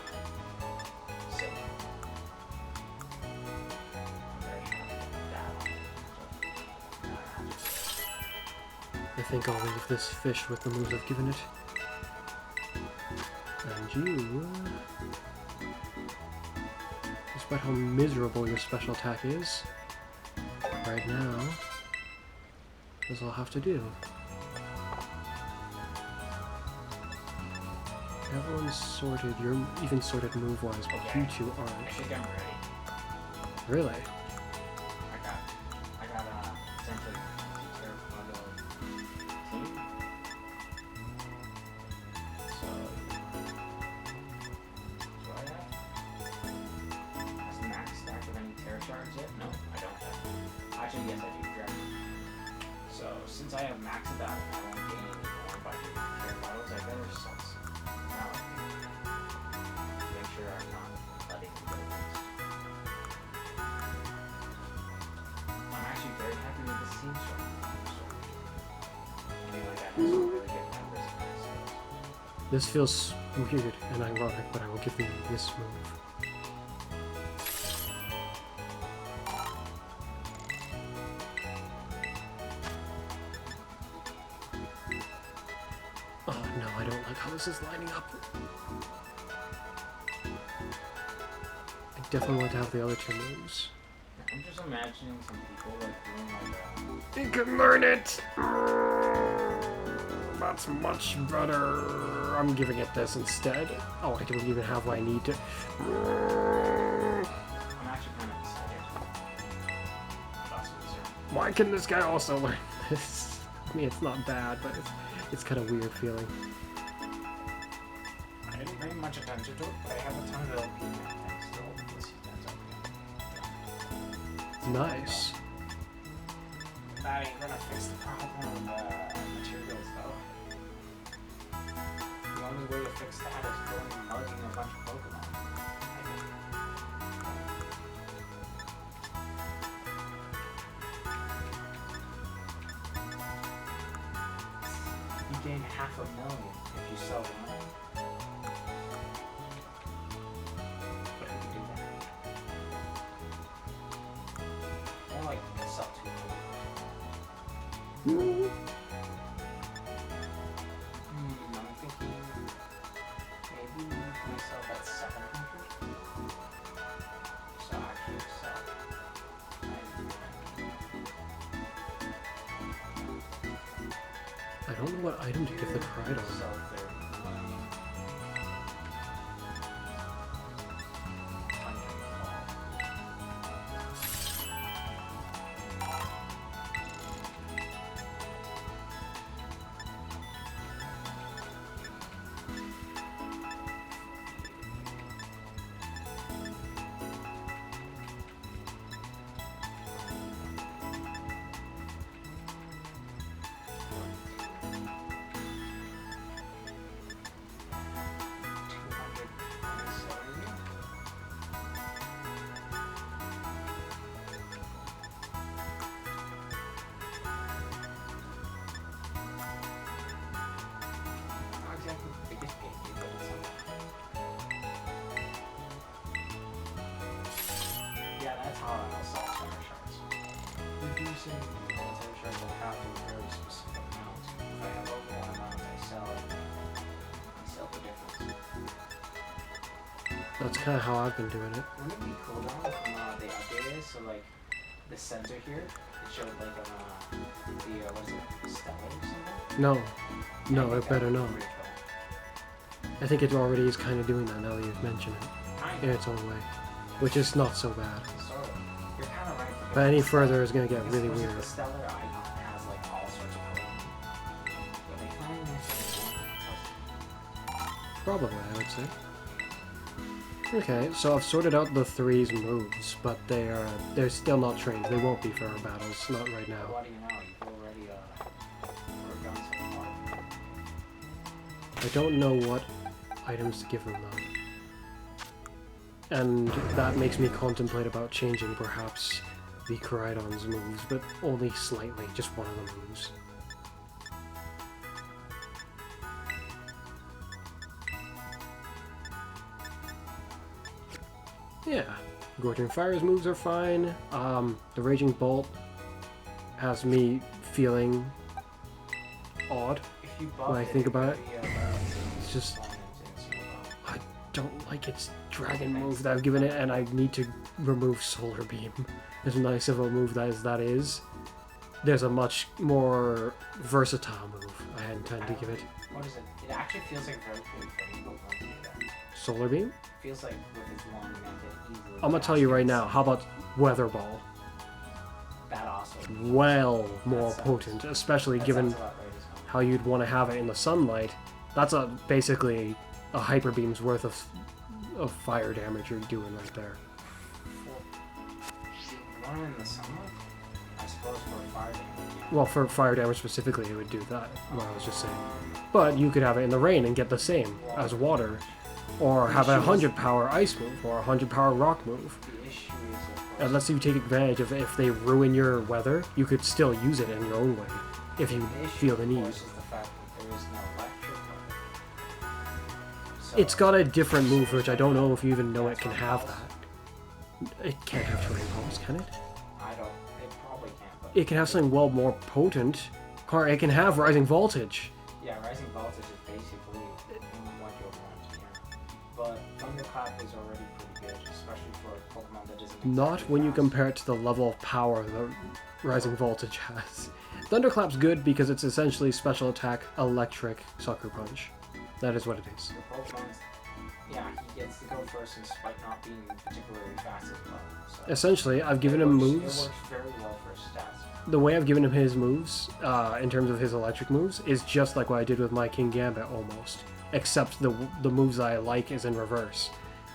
Silly. I'm very happy with that on it. I think I'll leave this fish with the moves I've given it. And you, despite how miserable your special attack is, right now, this will have to do. Everyone's sorted, you're even sorted move-wise, but Okay. you two I aren't. think I'm ready. Really? I got essentially Terraform team. So do I have? Has max stack of any Terra shards yet? No, I don't have. Actually, yes, I do. Dragon. So since I have max of that, I won't gain any more by doing Terra bottles. I better sell some. Now, make sure I'm not letting them go. I'm actually very happy with this team so I mean, like, I have some really good members in this. This feels weird and ironic, but I will give you this move. Oh no, I don't like how this is lining up. I definitely want to have the other two moves. I'm just imagining some people like doing like You can learn it! That's much better. I'm giving it this instead. Oh, I don't even have what I need to. I'm actually kind of excited about some dessert. Why can this guy also learn this? I mean, it's not bad, but it's kind of weird feeling. I didn't pay much attention to it, but I have a ton of LP things still. Let's see if that's okay. Nice. That ain't gonna fix the problem of materials though. The only way to fix that is going and mugging a bunch of Pokemon. You gain $500,000 if you sell them all. But you can do that. More like sell 200. I'm thinking maybe myself at 700. So actually sell. I don't know what item to give the Cridon. Sell 30. Yeah, that's how I'll sell Terra shards. Reducing Terra shards will have to be very specific amounts. If I have over that amount, I sell it. I sell the difference. That's kind of how I've been doing it. Wouldn't it be cool though if they updated it so like the center here, it showed like the what is it, stellar or something? No. No, I it better not. pretty cool. I think it already is kind of doing that now that you've mentioned it. In its own way. Which is not so bad. Sort of. You're kind of right. But any further is going to get Because really was it weird. The stellar icon has like all sorts of colors. But they find this. Probably, I would say. Okay, so I've sorted out the three's moves, but they're still not trained. They won't be for our battles, not right now. What do you know? You've already done so far. I don't know what items to give them though. And that makes me contemplate about changing perhaps the Koraidon's moves, but only slightly, just one of the moves. Yeah, Gorging Fire's moves are fine. The Raging Bolt has me feeling odd If you when I buff think it about it. could be, It's just, performance and so on. I don't like its dragon move that I've given it, and I need to remove Solar Beam. As nice of a move that is, there's a much more versatile move I intend to give it. What is it? It actually feels like very cool for people to do that. Solar Beam? Feels like with its long neck it easily. I'm gonna tell you right now, how about Weather Ball? That also. Well more sounds- potent, especially That given sounds about right as well. how you'd want to have it in the sunlight. That's basically a Hyper Beam's worth of fire damage you're doing right there. One in the sunlight? I suppose for fire damage. Well, for fire damage specifically, it would do that, what I was just saying. But you could have it in the rain and get the same as water. Or have a 100 power ice move, or a 100 power rock move. The issue is, of course, Unless you take advantage of it, if they ruin your weather, you could still use it in your own way, if you the issue, feel the of need. course, is the fact that there is no electric mode. So, It's got a different move, which I don't know if you even know it can have that. It can't have terrain pulse, can it? I don't. It probably can't, but. It can have something well more potent. Or it can have rising voltage. Yeah, rising voltage is basically what you'll want, yeah. But Thunderclap is already pretty good, especially for a Pokemon that isn't Not exactly when you fast. compare it to the level of power that rising voltage has. Thunderclap's good because it's essentially special attack electric sucker punch. That is what it is. The Pokemon's, yeah, he gets to go first despite not being particularly fast as well. So Essentially, I've given him moves. It works very well for his stats. The way I've given him his moves, in terms of his electric moves, is just like what I did with my King Gambit almost. Except the moves I like is in reverse.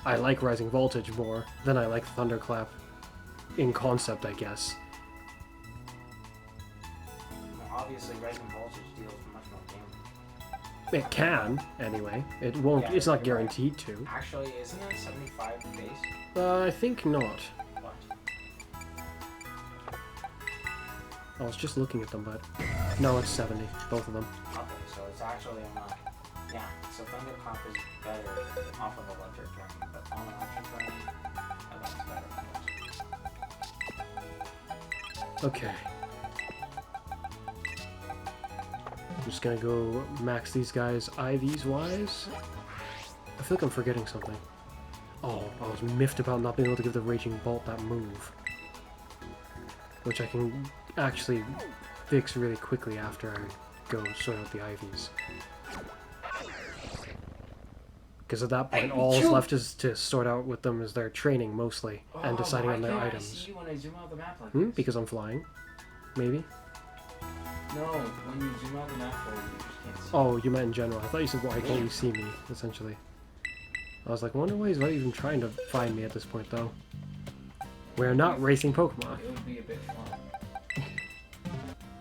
I like Rising Voltage more than I like Thunderclap in concept, I guess. Well, obviously, rising voltage deals much more damage. It can, anyway. It won't. Yeah, It's not you're right. guaranteed to. Actually, isn't it 75 base? I think not. What? I was just looking at them, but no, it's 70, both of them. Okay, so it's actually yeah. So Thunderclap is better off of electric terrain, but on electric terrain, I think it's better. Of course. Okay. I'm just gonna go max these guys IVs wise. I feel like I'm forgetting something. Oh, I was miffed about not being able to give the Raging Bolt that move. Which I can actually fix really quickly after I go sort out the IVs. Because at that point, all that's left is to sort out with them is their training mostly, and deciding on their I items. see you when I zoom out the map like this. Because I'm flying? Maybe? No, when you zoom out the map, you just can't see. Oh, you meant in general. I thought you said, why can't you see me, essentially. I was like, I wonder why he's not even trying to find me at this point, though. We're not racing Pokemon. It would be a bit fun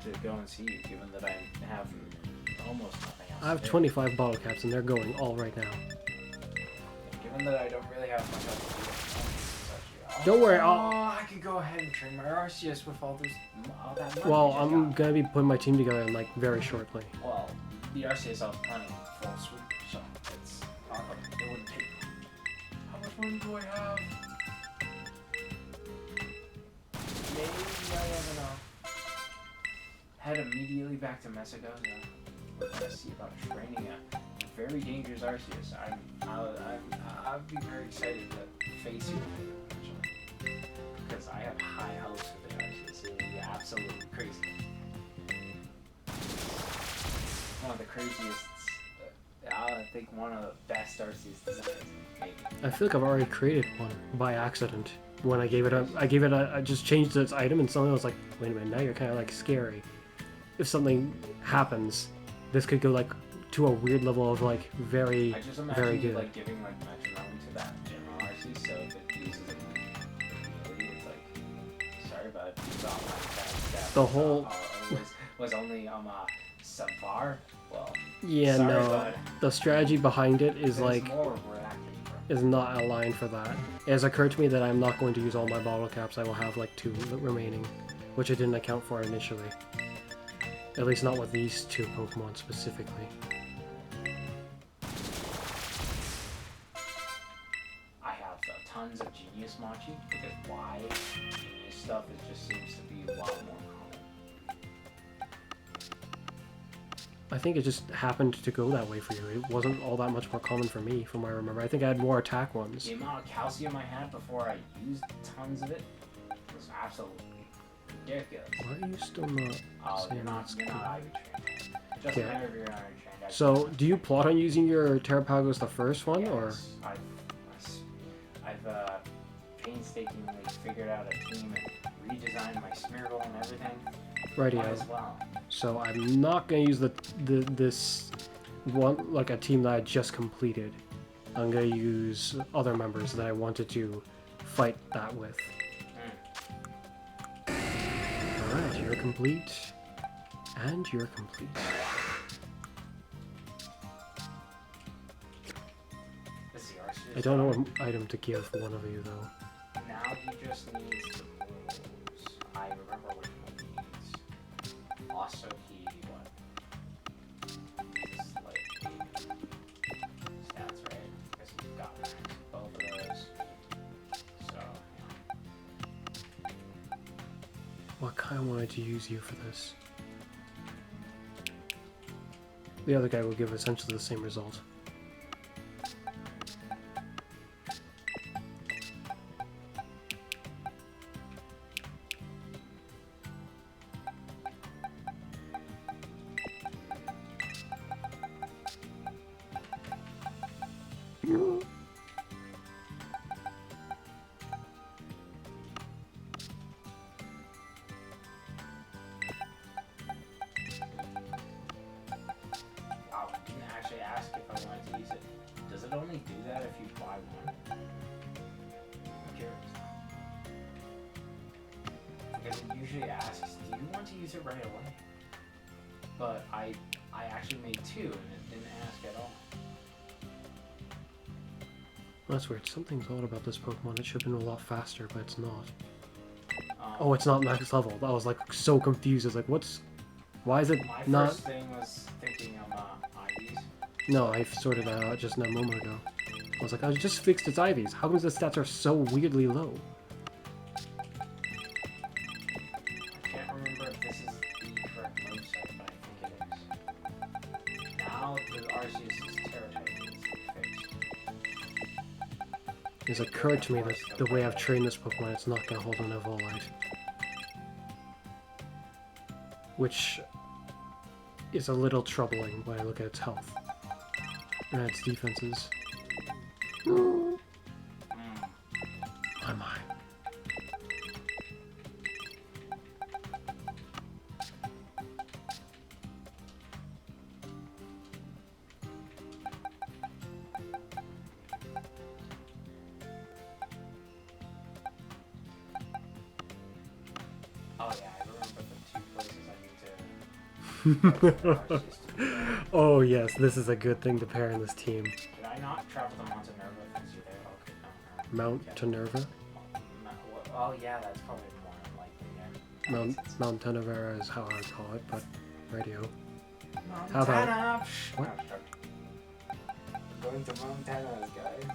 to go and see you, given that I have almost nothing else. I have to do. 25 bottle caps, and they're going all right now. Given that I don't really have much else to do. Don't worry, I could go ahead and train my Arceus with all that money. Well, I just I'm got. gonna be putting my team together, like, very shortly. Well, the Arceus I was planning full sweep, so it's not like it wouldn't take. How much money do I have? Maybe I have enough. Head immediately back to Mesagoza. We're gonna see about training a very dangerous Arceus. I'd be very excited to face you with it, actually. Because I have high hopes with the Arceus. It would be absolutely crazy. One of the craziest, I think one of the best Arceus designs, maybe. I feel like I've already created one by accident. When I gave it up, I just changed its item and suddenly I was like, wait a minute, now you're kind of like scary. If something happens, this could go like to a weird level of like very good. I just imagine you like giving like metronome to that general Arceus, so if it uses like ability, it's like, sorry bud, it's off my step. The whole was only subpar. Well, yeah, sorry, no, bud. the strategy behind it is There's like more reacting from. is not aligned for that. It has occurred to me that I'm not going to use all my bottle caps. I will have like 2 remaining, which I didn't account for initially. At least not with these 2 Pokemon specifically. I have tons of Genius Machi because why Genius stuff just seems to be a lot more common. I think it just happened to go that way for you. It wasn't all that much more common for me, from what I remember. I think I had more attack ones. The amount of calcium I had before I used tons of it was absolutely ridiculous. Why are you still not saying you're not that's Ivy cool? trained. It doesn't matter if you're not Ivy trained. So, do you plot on using your Terrapagos the first one, or? Yes, I've painstakingly figured out a team and redesigned my Smeargle and everything. Rightio. Might as well. So I'm not gonna use this one like a team that I just completed. I'm gonna use other members that I wanted to fight that with. Alright, you're complete. And you're complete. I don't know what item to give one of you though. Now he just needs the moves. I remember what he needs. Also, he he's like stats, right? Because he's got both of those. So yeah. What kind wanted to use you for this? The other guy will give essentially the same result. Only do that if you buy one. I'm curious. Because it usually asks, do you want to use it right away? But I actually made 2 and it didn't ask at all. That's weird. Something's odd about this Pokemon. It should have been a lot faster, but it's not. Oh, it's not max level. I was like so confused. I was like, why is it my not? My first thing was thinking IVs. No, I sorted that out just a moment ago. I was like, I just fixed its IVs. How come the stats are so weirdly low? I can't remember if this is the correct moveset, but I think it is. Now the Arceus' Terra type needs to be fixed. It's occurred to me that the way I've trained this Pokemon, it's not going to hold an Evolite. Which is a little troubling when I look at its health. And its defenses. My mind. Oh yeah, I remember the 2 places I need to... Oh yes, this is a good thing to pair in this team. Did I not travel to Mount Nerva since you're there? Okay, no. Mount Nerva? Oh yeah, that's probably more likely, yeah. Mount Tenevera is how I would call it, but radio. How about... What? We're going to Montana, guys.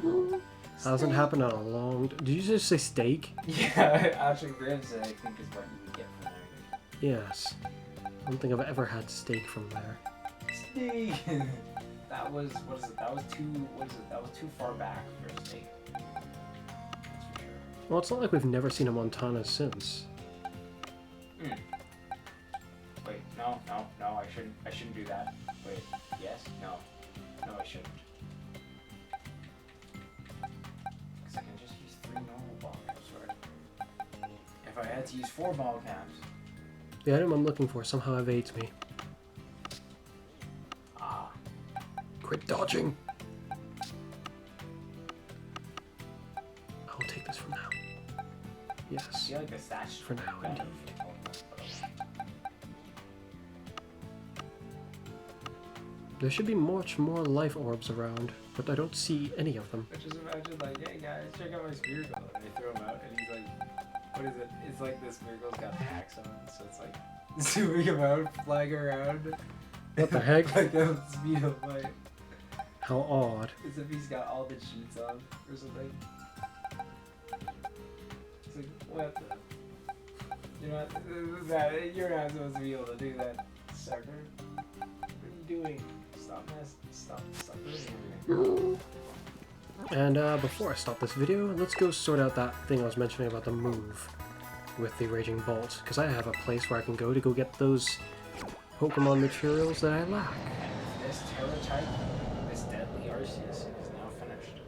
No. Hasn't happened in a long... Did you just say steak? Yeah, actually ribs I think is what you would get from there. Yes. I don't think I've ever had steak from there. That was, what is it? That was too, what is it? That was too far back for a snake. That's for sure. Well, it's not like we've never seen a Montana since. Wait, no, I shouldn't do that. Wait, yes, no, I shouldn't. Because I can just use 3 normal ball caps, right? If I had to use 4 ball caps. The item I'm looking for somehow evades me. Ah. Quit dodging! I will take this from now. Yes. I feel like the stats For now, indeed. There should be much more life orbs around, but I don't see any of them. I just imagine like, hey guys, check out my Smeargle, and they throw him out, and he's like, what is it? It's like this Smeargle's got hacks on, so it's like zooming him out, flying around. What the heck? Like a speed of light. How odd. As if he's got all the cheats on or something. It's like, what the? You're not supposed to be able to do that, sucker. What are you doing? Stop doing it. And before I stop this video, let's go sort out that thing I was mentioning about the move with the Raging Bolt, because I have a place where I can go get those Pokemon materials that I lack. And this Terra type, this deadly Arceus, is now finished.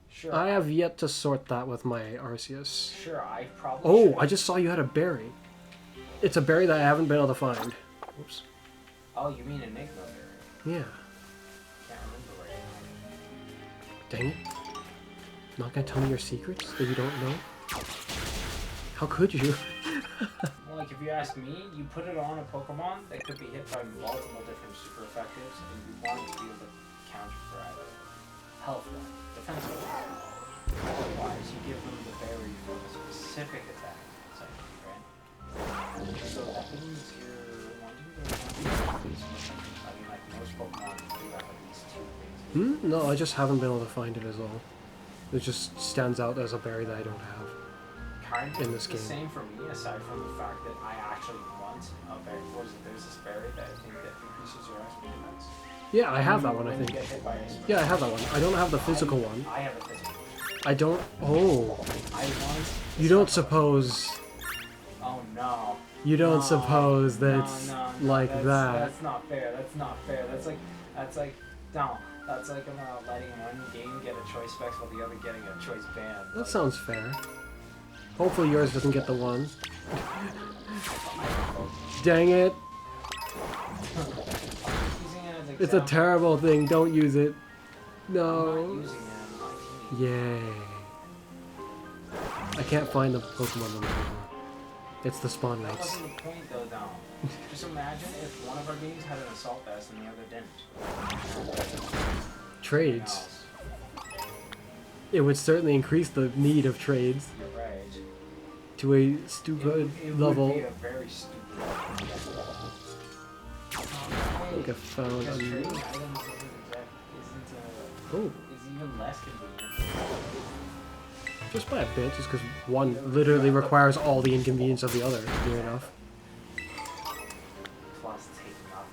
Sure. I have yet to sort that with my Arceus. Sure, I probably. Oh, should. I just saw you had a berry. It's a berry that I haven't been able to find. Oops. Oh, you mean Enigma berry? Yeah. Can't remember right now. Dang it. Not gonna tell me your secrets that you don't know? How could you? Well, like if you ask me, you put it on a Pokemon that could be hit by multiple different super effectives, and you want it to be able to counter for either health or defense or otherwise, you give them the berry for a specific attack. Right? So that means you're wanting to I mean, like most Pokemon do have at least 2 things. No, I just haven't been able to find it as all. It just stands out as a berry that I don't have. Kind of in this game. the same for me, aside from the fact that I actually want a berry. There's this berry that I think that increases your SP defense. Yeah, I have that one, I When you think. get hit by a super Yeah, I have that one. I don't have the physical one. I have a physical. I don't... Oh. I want. You don't suppose... Oh no. You don't No. suppose No, that's no, that. That's not fair. That's not fair. That's like no. That's like letting one game get a choice specs while the other getting a choice ban. That sounds fair. Hopefully yours doesn't get the one. Dang it. It's a terrible thing. Don't use it. No. Yay. I can't find the Pokemon anymore. It's the spawn That rates. wasn't the point though, Dom. Just imagine if one of our games had an assault vest and the other didn't. Trades. It would certainly increase the need of trades You're right. to a stupid It level. would be a very stupid level. I think I found Because trading a... items Oh, is even less convenient. just by a bit, just because one literally requires all the inconvenience of the other, near enough. Plus taking off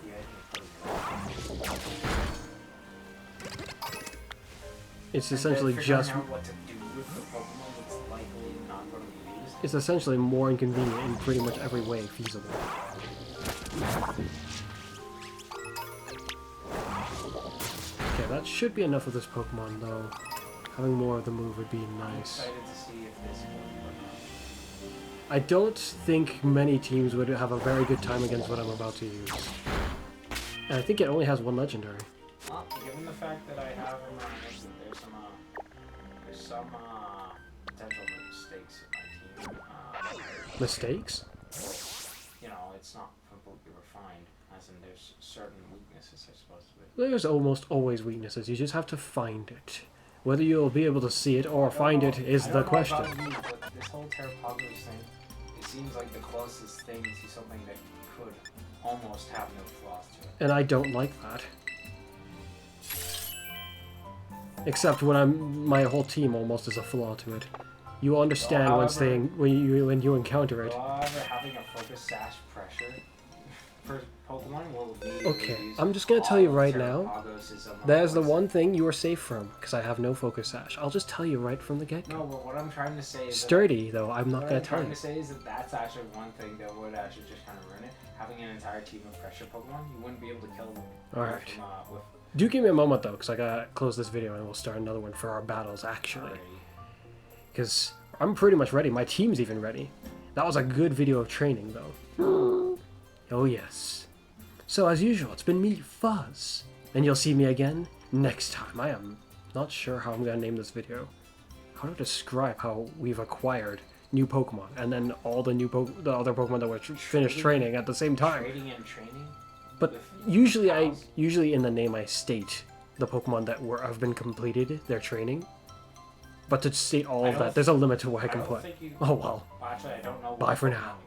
the It's essentially just... out what to do with the Pokemon that's likely not going to be used. It's essentially more inconvenient in pretty much every way feasible. Okay, that should be enough of this Pokemon, though. Having more of the move would be I'm nice. excited to see if this will work. I don't think many teams would have a very good time against what I'm about to use. And I think it only has one legendary. Well, given the fact that I have there's some potential mistakes in my team. Mistakes? You know, it's not completely refined, as in there's certain weaknesses, I suppose. There's almost always weaknesses. You just have to find it. Whether you'll be able to see it or find it is the question. I don't know about you, but this whole Terrapagos thing, it seems like the closest thing to something that could almost have no flaws to it. And I don't like that. Except when my whole team almost is a flaw to it. You understand when you encounter it. However, having a focus sash pressure for Pokemon will immediately Okay, use I'm just gonna tell you all right of now, Terrapagos' that is the poison. one thing you are safe from, because I have no Focus Sash. I'll just tell you right from the get-go. No, but what I'm trying to say is Sturdy, though, I'm not what gonna I'm tell trying you. to say is that that's actually one thing that would actually just kind of ruin it. Having an entire team of pressure Pokemon, you wouldn't be able to kill them. Alright. With Do give me a moment, though, because I gotta close this video and we'll start another one for our battles, actually. Alrighty. Because I'm pretty much ready. My team's even ready. That was a good video of training, though. Oh, yes. So, as usual, it's been me, Fuzz. And you'll see me again next time. I am not sure how I'm going to name this video. How to describe how we've acquired new Pokemon, and then all the the other Pokemon that were finished training at the same time. Trading and training? But usually in the name I state the Pokemon that have been completed, their training. But to state all of that, there's a limit to what I can play. Oh well. Actually, I don't know. Bye for now.